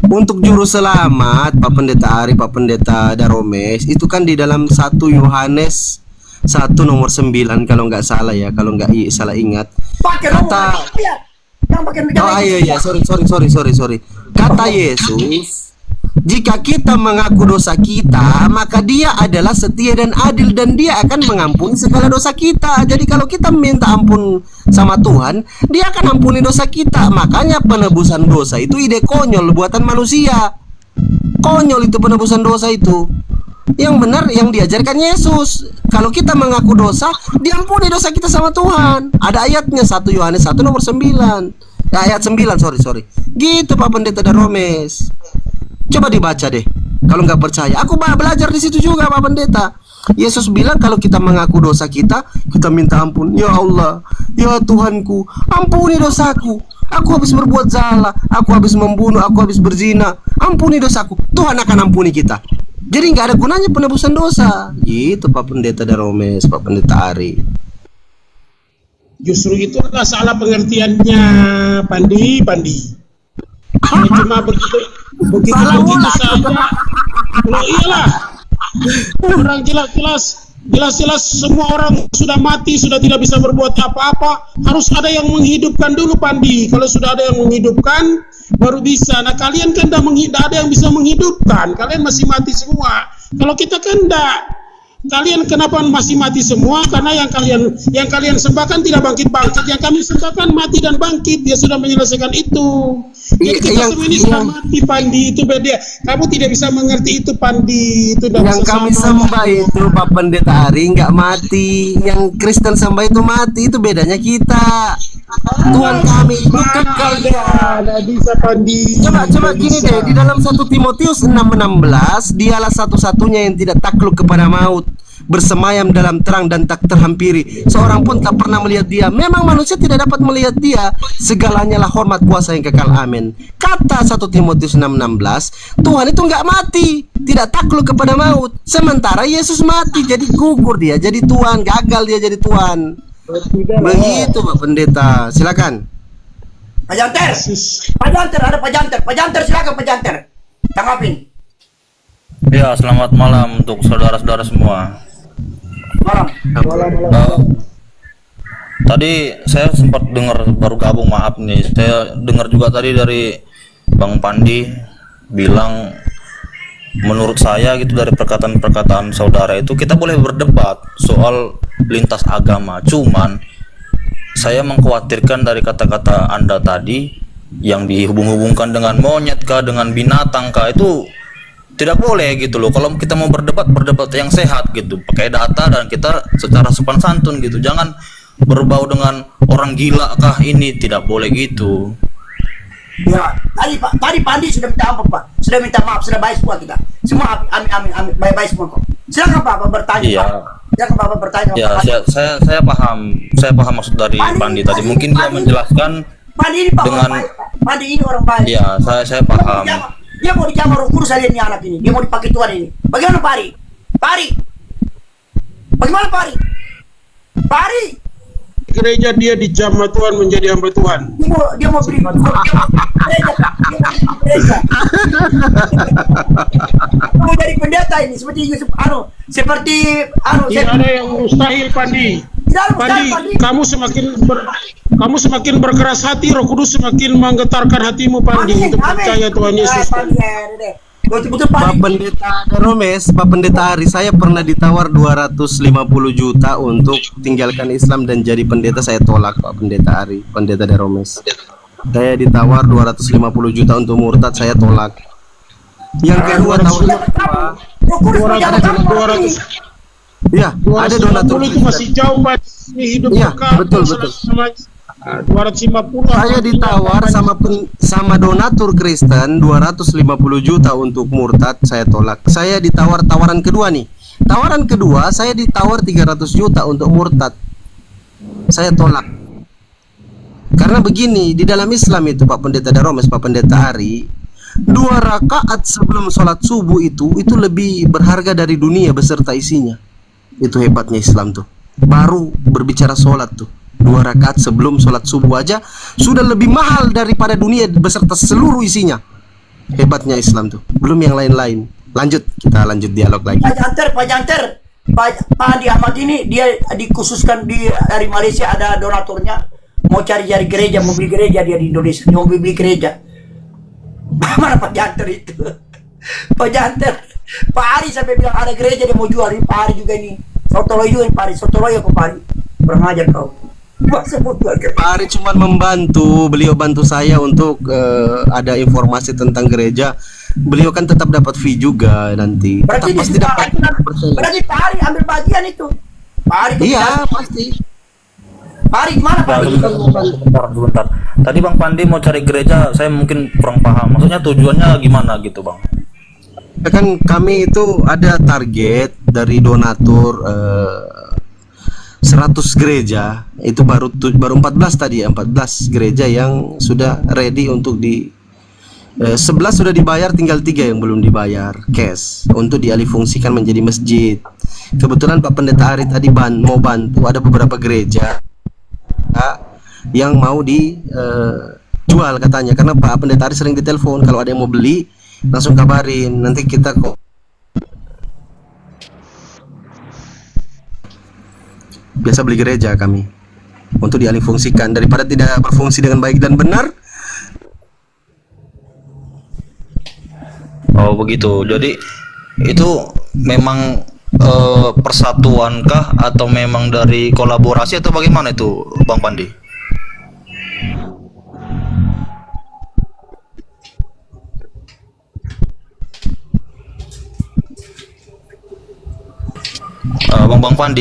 untuk juru selamat Pak Pendeta Ari, Pak Pendeta Daromes, itu kan di dalam 1 Yohanes 1 nomor 9 kalau nggak salah ya, kalau nggak salah ingat. Kata sorry. Kata Yesus, Jika kita mengaku dosa kita, maka Dia adalah setia dan adil dan Dia akan mengampuni segala dosa kita. Jadi kalau kita minta ampun sama Tuhan, Dia akan ampuni dosa kita. Makanya penebusan dosa itu ide konyol buatan manusia. Konyol itu penebusan dosa itu. Yang benar yang diajarkan Yesus. Kalau kita mengaku dosa, diampuni dosa kita sama Tuhan. Ada ayatnya 1 Yohanes 1 nomor 9. Ayat 9, sorry. Gitu Pak Pendeta Daromes. Coba dibaca deh. Kalau nggak percaya, aku belajar di situ juga Pak Pendeta. Yesus bilang kalau kita mengaku dosa kita minta ampun. Ya Allah, ya Tuhanku, ampuni dosaku. Aku habis berbuat salah, aku habis membunuh, aku habis berzina. Ampuni dosaku. Tuhan akan ampuni kita. Jadi nggak ada gunanya penebusan dosa. Gitu Pak Pendeta Daromes, Pak Pendeta Ari. Justru itu adalah salah pengertiannya, Pandi. Ini cuma begitu saja. Loh iyalah, orang jelas semua orang sudah mati, sudah tidak bisa berbuat apa-apa. Harus ada yang menghidupkan dulu, Pandi. Kalau sudah ada yang menghidupkan, baru bisa. Nah kalian kan tidak ada yang bisa menghidupkan. Kalian masih mati semua. Kalau kita kan tidak. Kalian kenapa masih mati semua? Karena yang kalian sembahkan tidak bangkit-bangkit. Yang kami sembahkan mati dan bangkit. Dia sudah menyelesaikan itu. Jadi kita semua ini sudah mati, Pandi. Itu beda. Kamu tidak bisa mengerti itu, Pandi. Itu yang kami sembah itu Pak Pendeta Ari nggak mati. Yang Kristen sembah itu mati. Itu bedanya kita. Tuhan kami itu kekal. Tidak bisa, Pandi. Coba gini deh. Di dalam 1 Timotius 6:16, Dialah satu-satunya yang tidak takluk kepada maut, bersemayam dalam terang dan tak terhampiri. Seorang pun tak pernah melihat Dia. Memang manusia tidak dapat melihat Dia. Segalanya lah hormat kuasa yang kekal. Amin. Kata 1 Timotius 6:16, Tuhan itu nggak mati, tidak takluk kepada maut. Sementara Yesus mati, jadi gugur Dia jadi Tuhan, gagal Dia jadi Tuhan. Begitu Pak Pendeta. Silakan. Pak Janter, ada Pak Janter, silakan Pak Janter. Tanggapin. Ya, selamat malam untuk saudara-saudara semua. Malam. Tadi saya sempat dengar, baru gabung, maaf nih. Saya dengar juga tadi dari Bang Pandi bilang, menurut saya gitu dari perkataan-perkataan saudara itu kita boleh berdebat soal lintas agama. Cuman saya mengkhawatirkan dari kata-kata Anda tadi yang dihubung-hubungkan dengan monyet kah, dengan binatang kah, itu tidak boleh gitu loh. Kalau kita mau berdebat yang sehat gitu, pakai data dan kita secara sopan santun gitu. Jangan berbau dengan orang gila kah, ini tidak boleh gitu. Ya, tadi Pandi sudah minta ampun Pak, sudah minta maaf, sudah baik semua kita. Semua amin, baik semua kok. Silakan Pak bertanya. Iya. Pak. Silakan Pak bertanya. Ya, saya paham maksud dari Pandi tadi. Mungkin dia menjelaskan Pandi ini Pak dengan orang baik, Pak. Pandi ini orang baik. Iya, saya paham. Dia mau dijamah Roh Kudus ini anak ini. Dia mau dipakai Tuhan ini. Bagaimana Pari? Bagaimana Pari? gereja dia dijamah Tuhan menjadi hamba Tuhan. Dia mau beri gereja. Mau jadi pendeta ini seperti Yusuf seperti Tidak ada yang mustahil, Pandi. Pandi, kamu semakin berkeras hati, Roh Kudus semakin menggetarkan hatimu, Pandi, untuk percaya Tuhan Yesus. Pak Pendeta Daromes, Pak Pendeta Ari, saya pernah ditawar 250 juta untuk tinggalkan Islam dan jadi pendeta. Saya tolak, Pak Pendeta Ari, Pendeta Daromes. Saya ditawar 250 juta untuk murtad, saya tolak. Yang kedua tawaran ya, ada donatur itu masih jauh, Pak. Hidup ya, kekal, betul. 250. Saya ditawar sama donatur Kristen 250 juta untuk murtad, saya tolak. Saya ditawar tawaran kedua nih. Tawaran kedua saya ditawar 300 juta untuk murtad. Saya tolak. Karena begini, di dalam Islam itu Pak Pendeta Daromes, Pak Pendeta Ari, 2 rakaat sebelum sholat subuh itu lebih berharga dari dunia beserta isinya. Itu hebatnya Islam tuh. Baru berbicara sholat tuh, 2 rakaat sebelum sholat subuh aja sudah lebih mahal daripada dunia beserta seluruh isinya. Hebatnya Islam tuh. Belum yang lain-lain. Kita lanjut dialog lagi. Pak Janter, Pak Andi Ahmad ini dia dikhususkan dari Malaysia, ada donaturnya, mau cari gereja, mau beli gereja dia di Indonesia, mau beli gereja. Mana Pak Janter itu? Pak Janter, Pak Ari sampai bilang ada gereja dia mau jual. Ini Pak Ari juga ini. Sotoloy juga ini Pak Ari. Sotoloy ya Pak Ari. Kurang ajar kau. Masa mau jual gereja? Pak Ari cuma membantu, beliau bantu saya untuk ada informasi tentang gereja. Beliau kan tetap dapat fee juga nanti. Berarti Tetap pasti dapat persen. berarti Pak Ari ambil bagian itu. Pak Ari Iya, pasti. Pak Ari gimana Pak Ari? Sebentar. Tadi Bang Pandi mau cari gereja, saya mungkin kurang paham. Maksudnya tujuannya gimana gitu, Bang? Ya kan kami itu ada target dari donatur 100 gereja. Itu baru 14 tadi ya, 14 gereja yang sudah ready untuk 11 sudah dibayar, tinggal 3 yang belum dibayar cash untuk dialihfungsikan menjadi masjid. Kebetulan Pak Pendeta Ari tadi mau bantu, ada beberapa gereja yang mau dijual katanya, karena Pak Pendeta Ari sering ditelepon kalau ada yang mau beli langsung kabarin, nanti kita kok biasa beli gereja kami untuk dialihfungsikan daripada tidak berfungsi dengan baik dan benar. Oh begitu. Jadi itu memang persatuan kah atau memang dari kolaborasi atau bagaimana itu Bang Pandi?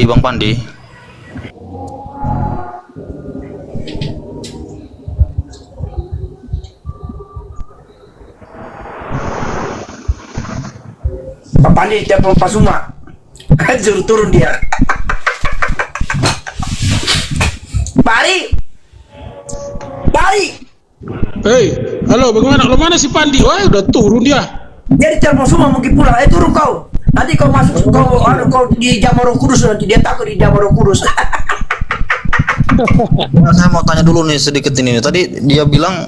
Bang Pandi. Pak Pandi telepon Pak Suma. Suruh turun dia. Pak Ari. Hei, halo, bagaimana? Lo mana si Pandi? Wah, udah turun dia. Dia di telepon Suma mungkin pulang. Turun kau. Nanti kau masuk kau di Jamar Roh Kudus, nanti dia takut di Jamar Roh Kudus. Nah, saya mau tanya dulu nih sedikit ini. Tadi dia bilang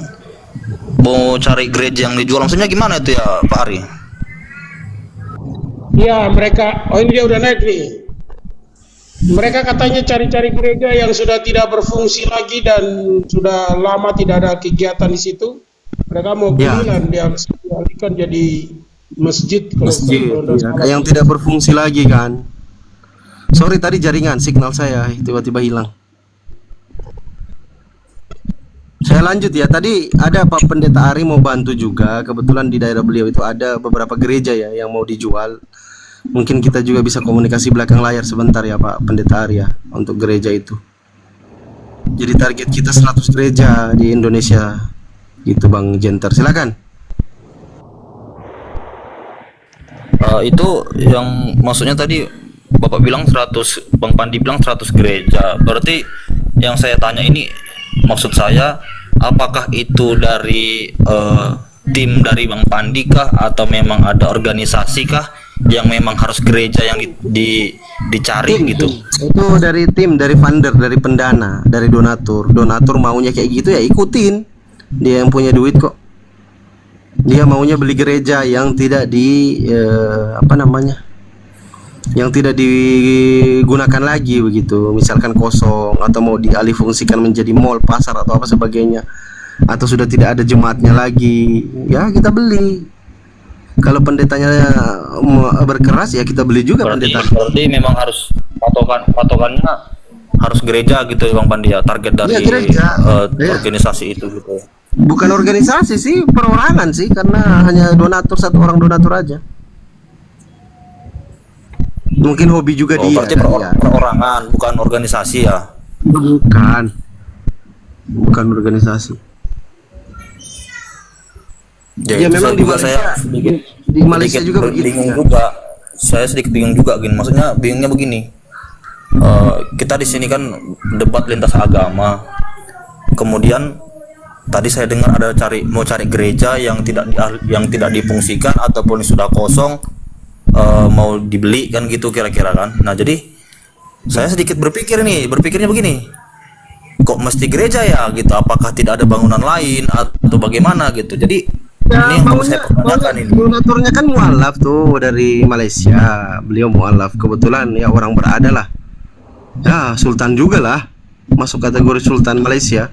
mau cari gereja yang dijual. Maksudnya gimana itu ya Pak Ari? Iya, mereka, oh ini dia udah naik nih. Mereka katanya cari-cari gereja yang sudah tidak berfungsi lagi dan sudah lama tidak ada kegiatan di situ. Mereka mau beli dan dialihkan jadi masjid. Masjid yang tidak berfungsi lagi kan. Sorry tadi jaringan signal saya tiba-tiba hilang. Saya lanjut ya. Tadi ada Pak Pendeta Ari mau bantu juga. Kebetulan di daerah beliau itu ada beberapa gereja ya yang mau dijual. Mungkin kita juga bisa komunikasi belakang layar sebentar ya Pak Pendeta Ari ya untuk gereja itu. Jadi target kita 100 gereja di Indonesia. Gitu Bang Jenter. Silakan. Itu yang maksudnya tadi Bapak bilang 100, Bang Pandi bilang 100 gereja. Berarti yang saya tanya ini maksud saya apakah itu dari tim dari Bang Pandi kah atau memang ada organisasi kah yang memang harus gereja yang dicari tim, gitu? Itu dari tim, dari funder, dari pendana, dari donatur. Donatur maunya kayak gitu ya ikutin. Dia yang punya duit kok. Dia maunya beli gereja yang tidak yang tidak digunakan lagi begitu, misalkan kosong atau mau dialihfungsikan menjadi mall, pasar atau apa sebagainya, atau sudah tidak ada jemaatnya lagi, ya kita beli. Kalau pendetanya berkeras ya kita beli juga. Berarti memang harus patokannya harus gereja gitu ya Bang Pandi ya, target dari organisasi itu gitu. Bukan organisasi sih, perorangan sih, karena hanya donatur, satu orang donatur aja. Mungkin hobi juga dia. Berarti perorangan, bukan organisasi ya? Bukan organisasi. Ya memang di Malaysia juga begitu. Bingung juga. Saya sedikit bingung juga gini. Maksudnya bingungnya begini. Kita di sini kan debat lintas agama. Kemudian tadi saya dengar ada mau cari gereja yang tidak difungsikan ataupun sudah kosong, mau dibeli kan gitu kira-kira kan. Nah jadi saya sedikit berpikirnya begini, kok mesti gereja ya gitu, apakah tidak ada bangunan lain atau bagaimana gitu. Jadi ya, ini yang mau saya pertanyakan ini. Donaturnya kan mualaf tuh dari Malaysia, beliau mualaf, kebetulan ya orang berada lah, ya sultan juga lah, masuk kategori sultan Malaysia.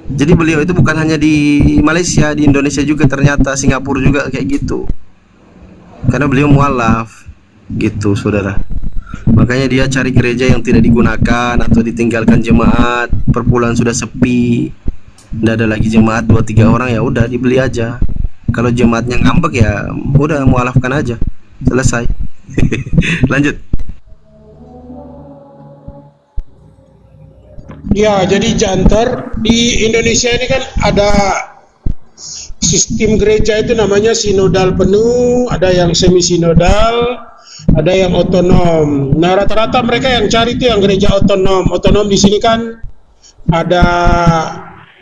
Jadi beliau itu bukan hanya di Malaysia, di Indonesia juga ternyata, Singapura juga kayak gitu. karena beliau mualaf gitu, saudara. Makanya dia cari gereja yang tidak digunakan atau ditinggalkan jemaat, perpuluhan sudah sepi, tidak ada lagi jemaat 2-3 orang, ya udah dibeli aja. Kalau jemaatnya ngambek ya udah mualafkan aja, selesai. Lanjut. Ya, jadi Janter di Indonesia ini kan ada sistem gereja itu namanya sinodal penuh, ada yang semi sinodal, ada yang otonom. Nah, rata-rata mereka yang cari itu yang gereja otonom. Otonom di sini kan ada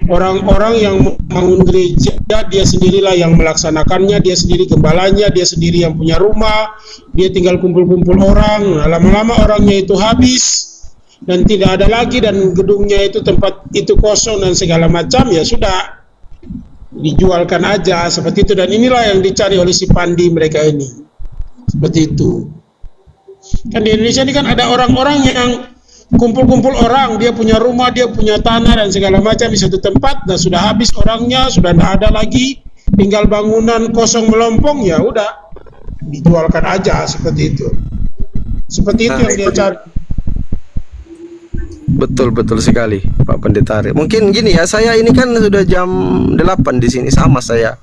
orang-orang yang membangun gereja, dia sendirilah yang melaksanakannya, dia sendiri gembalanya, dia sendiri yang punya rumah, dia tinggal kumpul-kumpul orang. Nah, lama-lama orangnya itu habis dan tidak ada lagi, dan gedungnya itu tempat itu kosong dan segala macam, ya sudah dijualkan aja seperti itu. Dan inilah yang dicari oleh si Pandi mereka ini, seperti itu. Kan di Indonesia ini kan ada orang-orang yang kumpul-kumpul orang, dia punya rumah, dia punya tanah dan segala macam di satu tempat, dan sudah habis orangnya, sudah tidak ada lagi, tinggal bangunan kosong melompong, ya udah dijualkan aja seperti itu. Seperti itu yang dia cari. Betul sekali Pak Pendeta Ari. Mungkin gini ya, saya ini kan sudah jam 8 di sini, sama saya.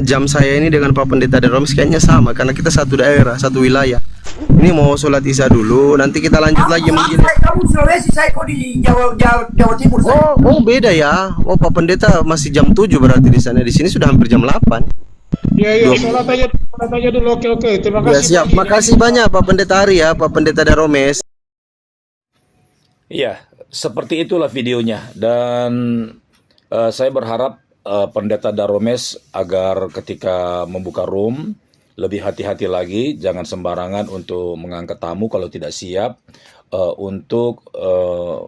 Jam saya ini dengan Pak Pendeta Romes kayaknya sama, karena kita satu daerah, satu wilayah. Ini mau sholat isya dulu, nanti kita lanjut lagi mungkin. Kamu Sulawesi, saya kok di Jawa Timur. Oh beda ya. Oh, Pak Pendeta masih jam 7 berarti di sana. Di sini sudah hampir jam 8. Ya, sholat aja dulu. Oke. Terima Ya, kasih. siap. Makasih banyak Pak Pendeta Ari ya, Pak Pendeta Romes. Iya, seperti itulah videonya. Dan saya berharap Pendeta Daromes agar ketika membuka room lebih hati-hati lagi, jangan sembarangan untuk mengangkat tamu kalau tidak siap untuk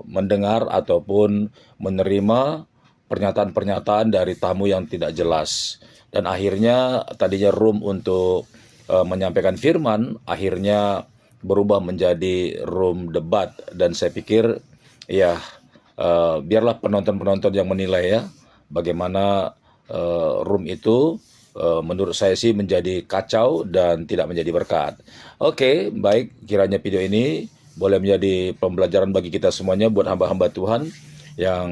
mendengar ataupun menerima pernyataan-pernyataan dari tamu yang tidak jelas. Dan akhirnya tadinya room untuk menyampaikan firman, akhirnya berubah menjadi room debat. Dan saya pikir ya biarlah penonton-penonton yang menilai ya bagaimana room itu menurut saya sih menjadi kacau dan tidak menjadi berkat. Oke, baik, kiranya video ini boleh menjadi pembelajaran bagi kita semuanya, buat hamba-hamba Tuhan yang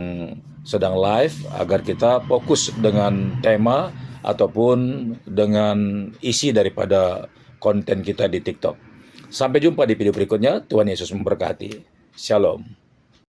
sedang live, agar kita fokus dengan tema ataupun dengan isi daripada konten kita di TikTok. Sampai jumpa di video berikutnya. Tuhan Yesus memberkati. Shalom.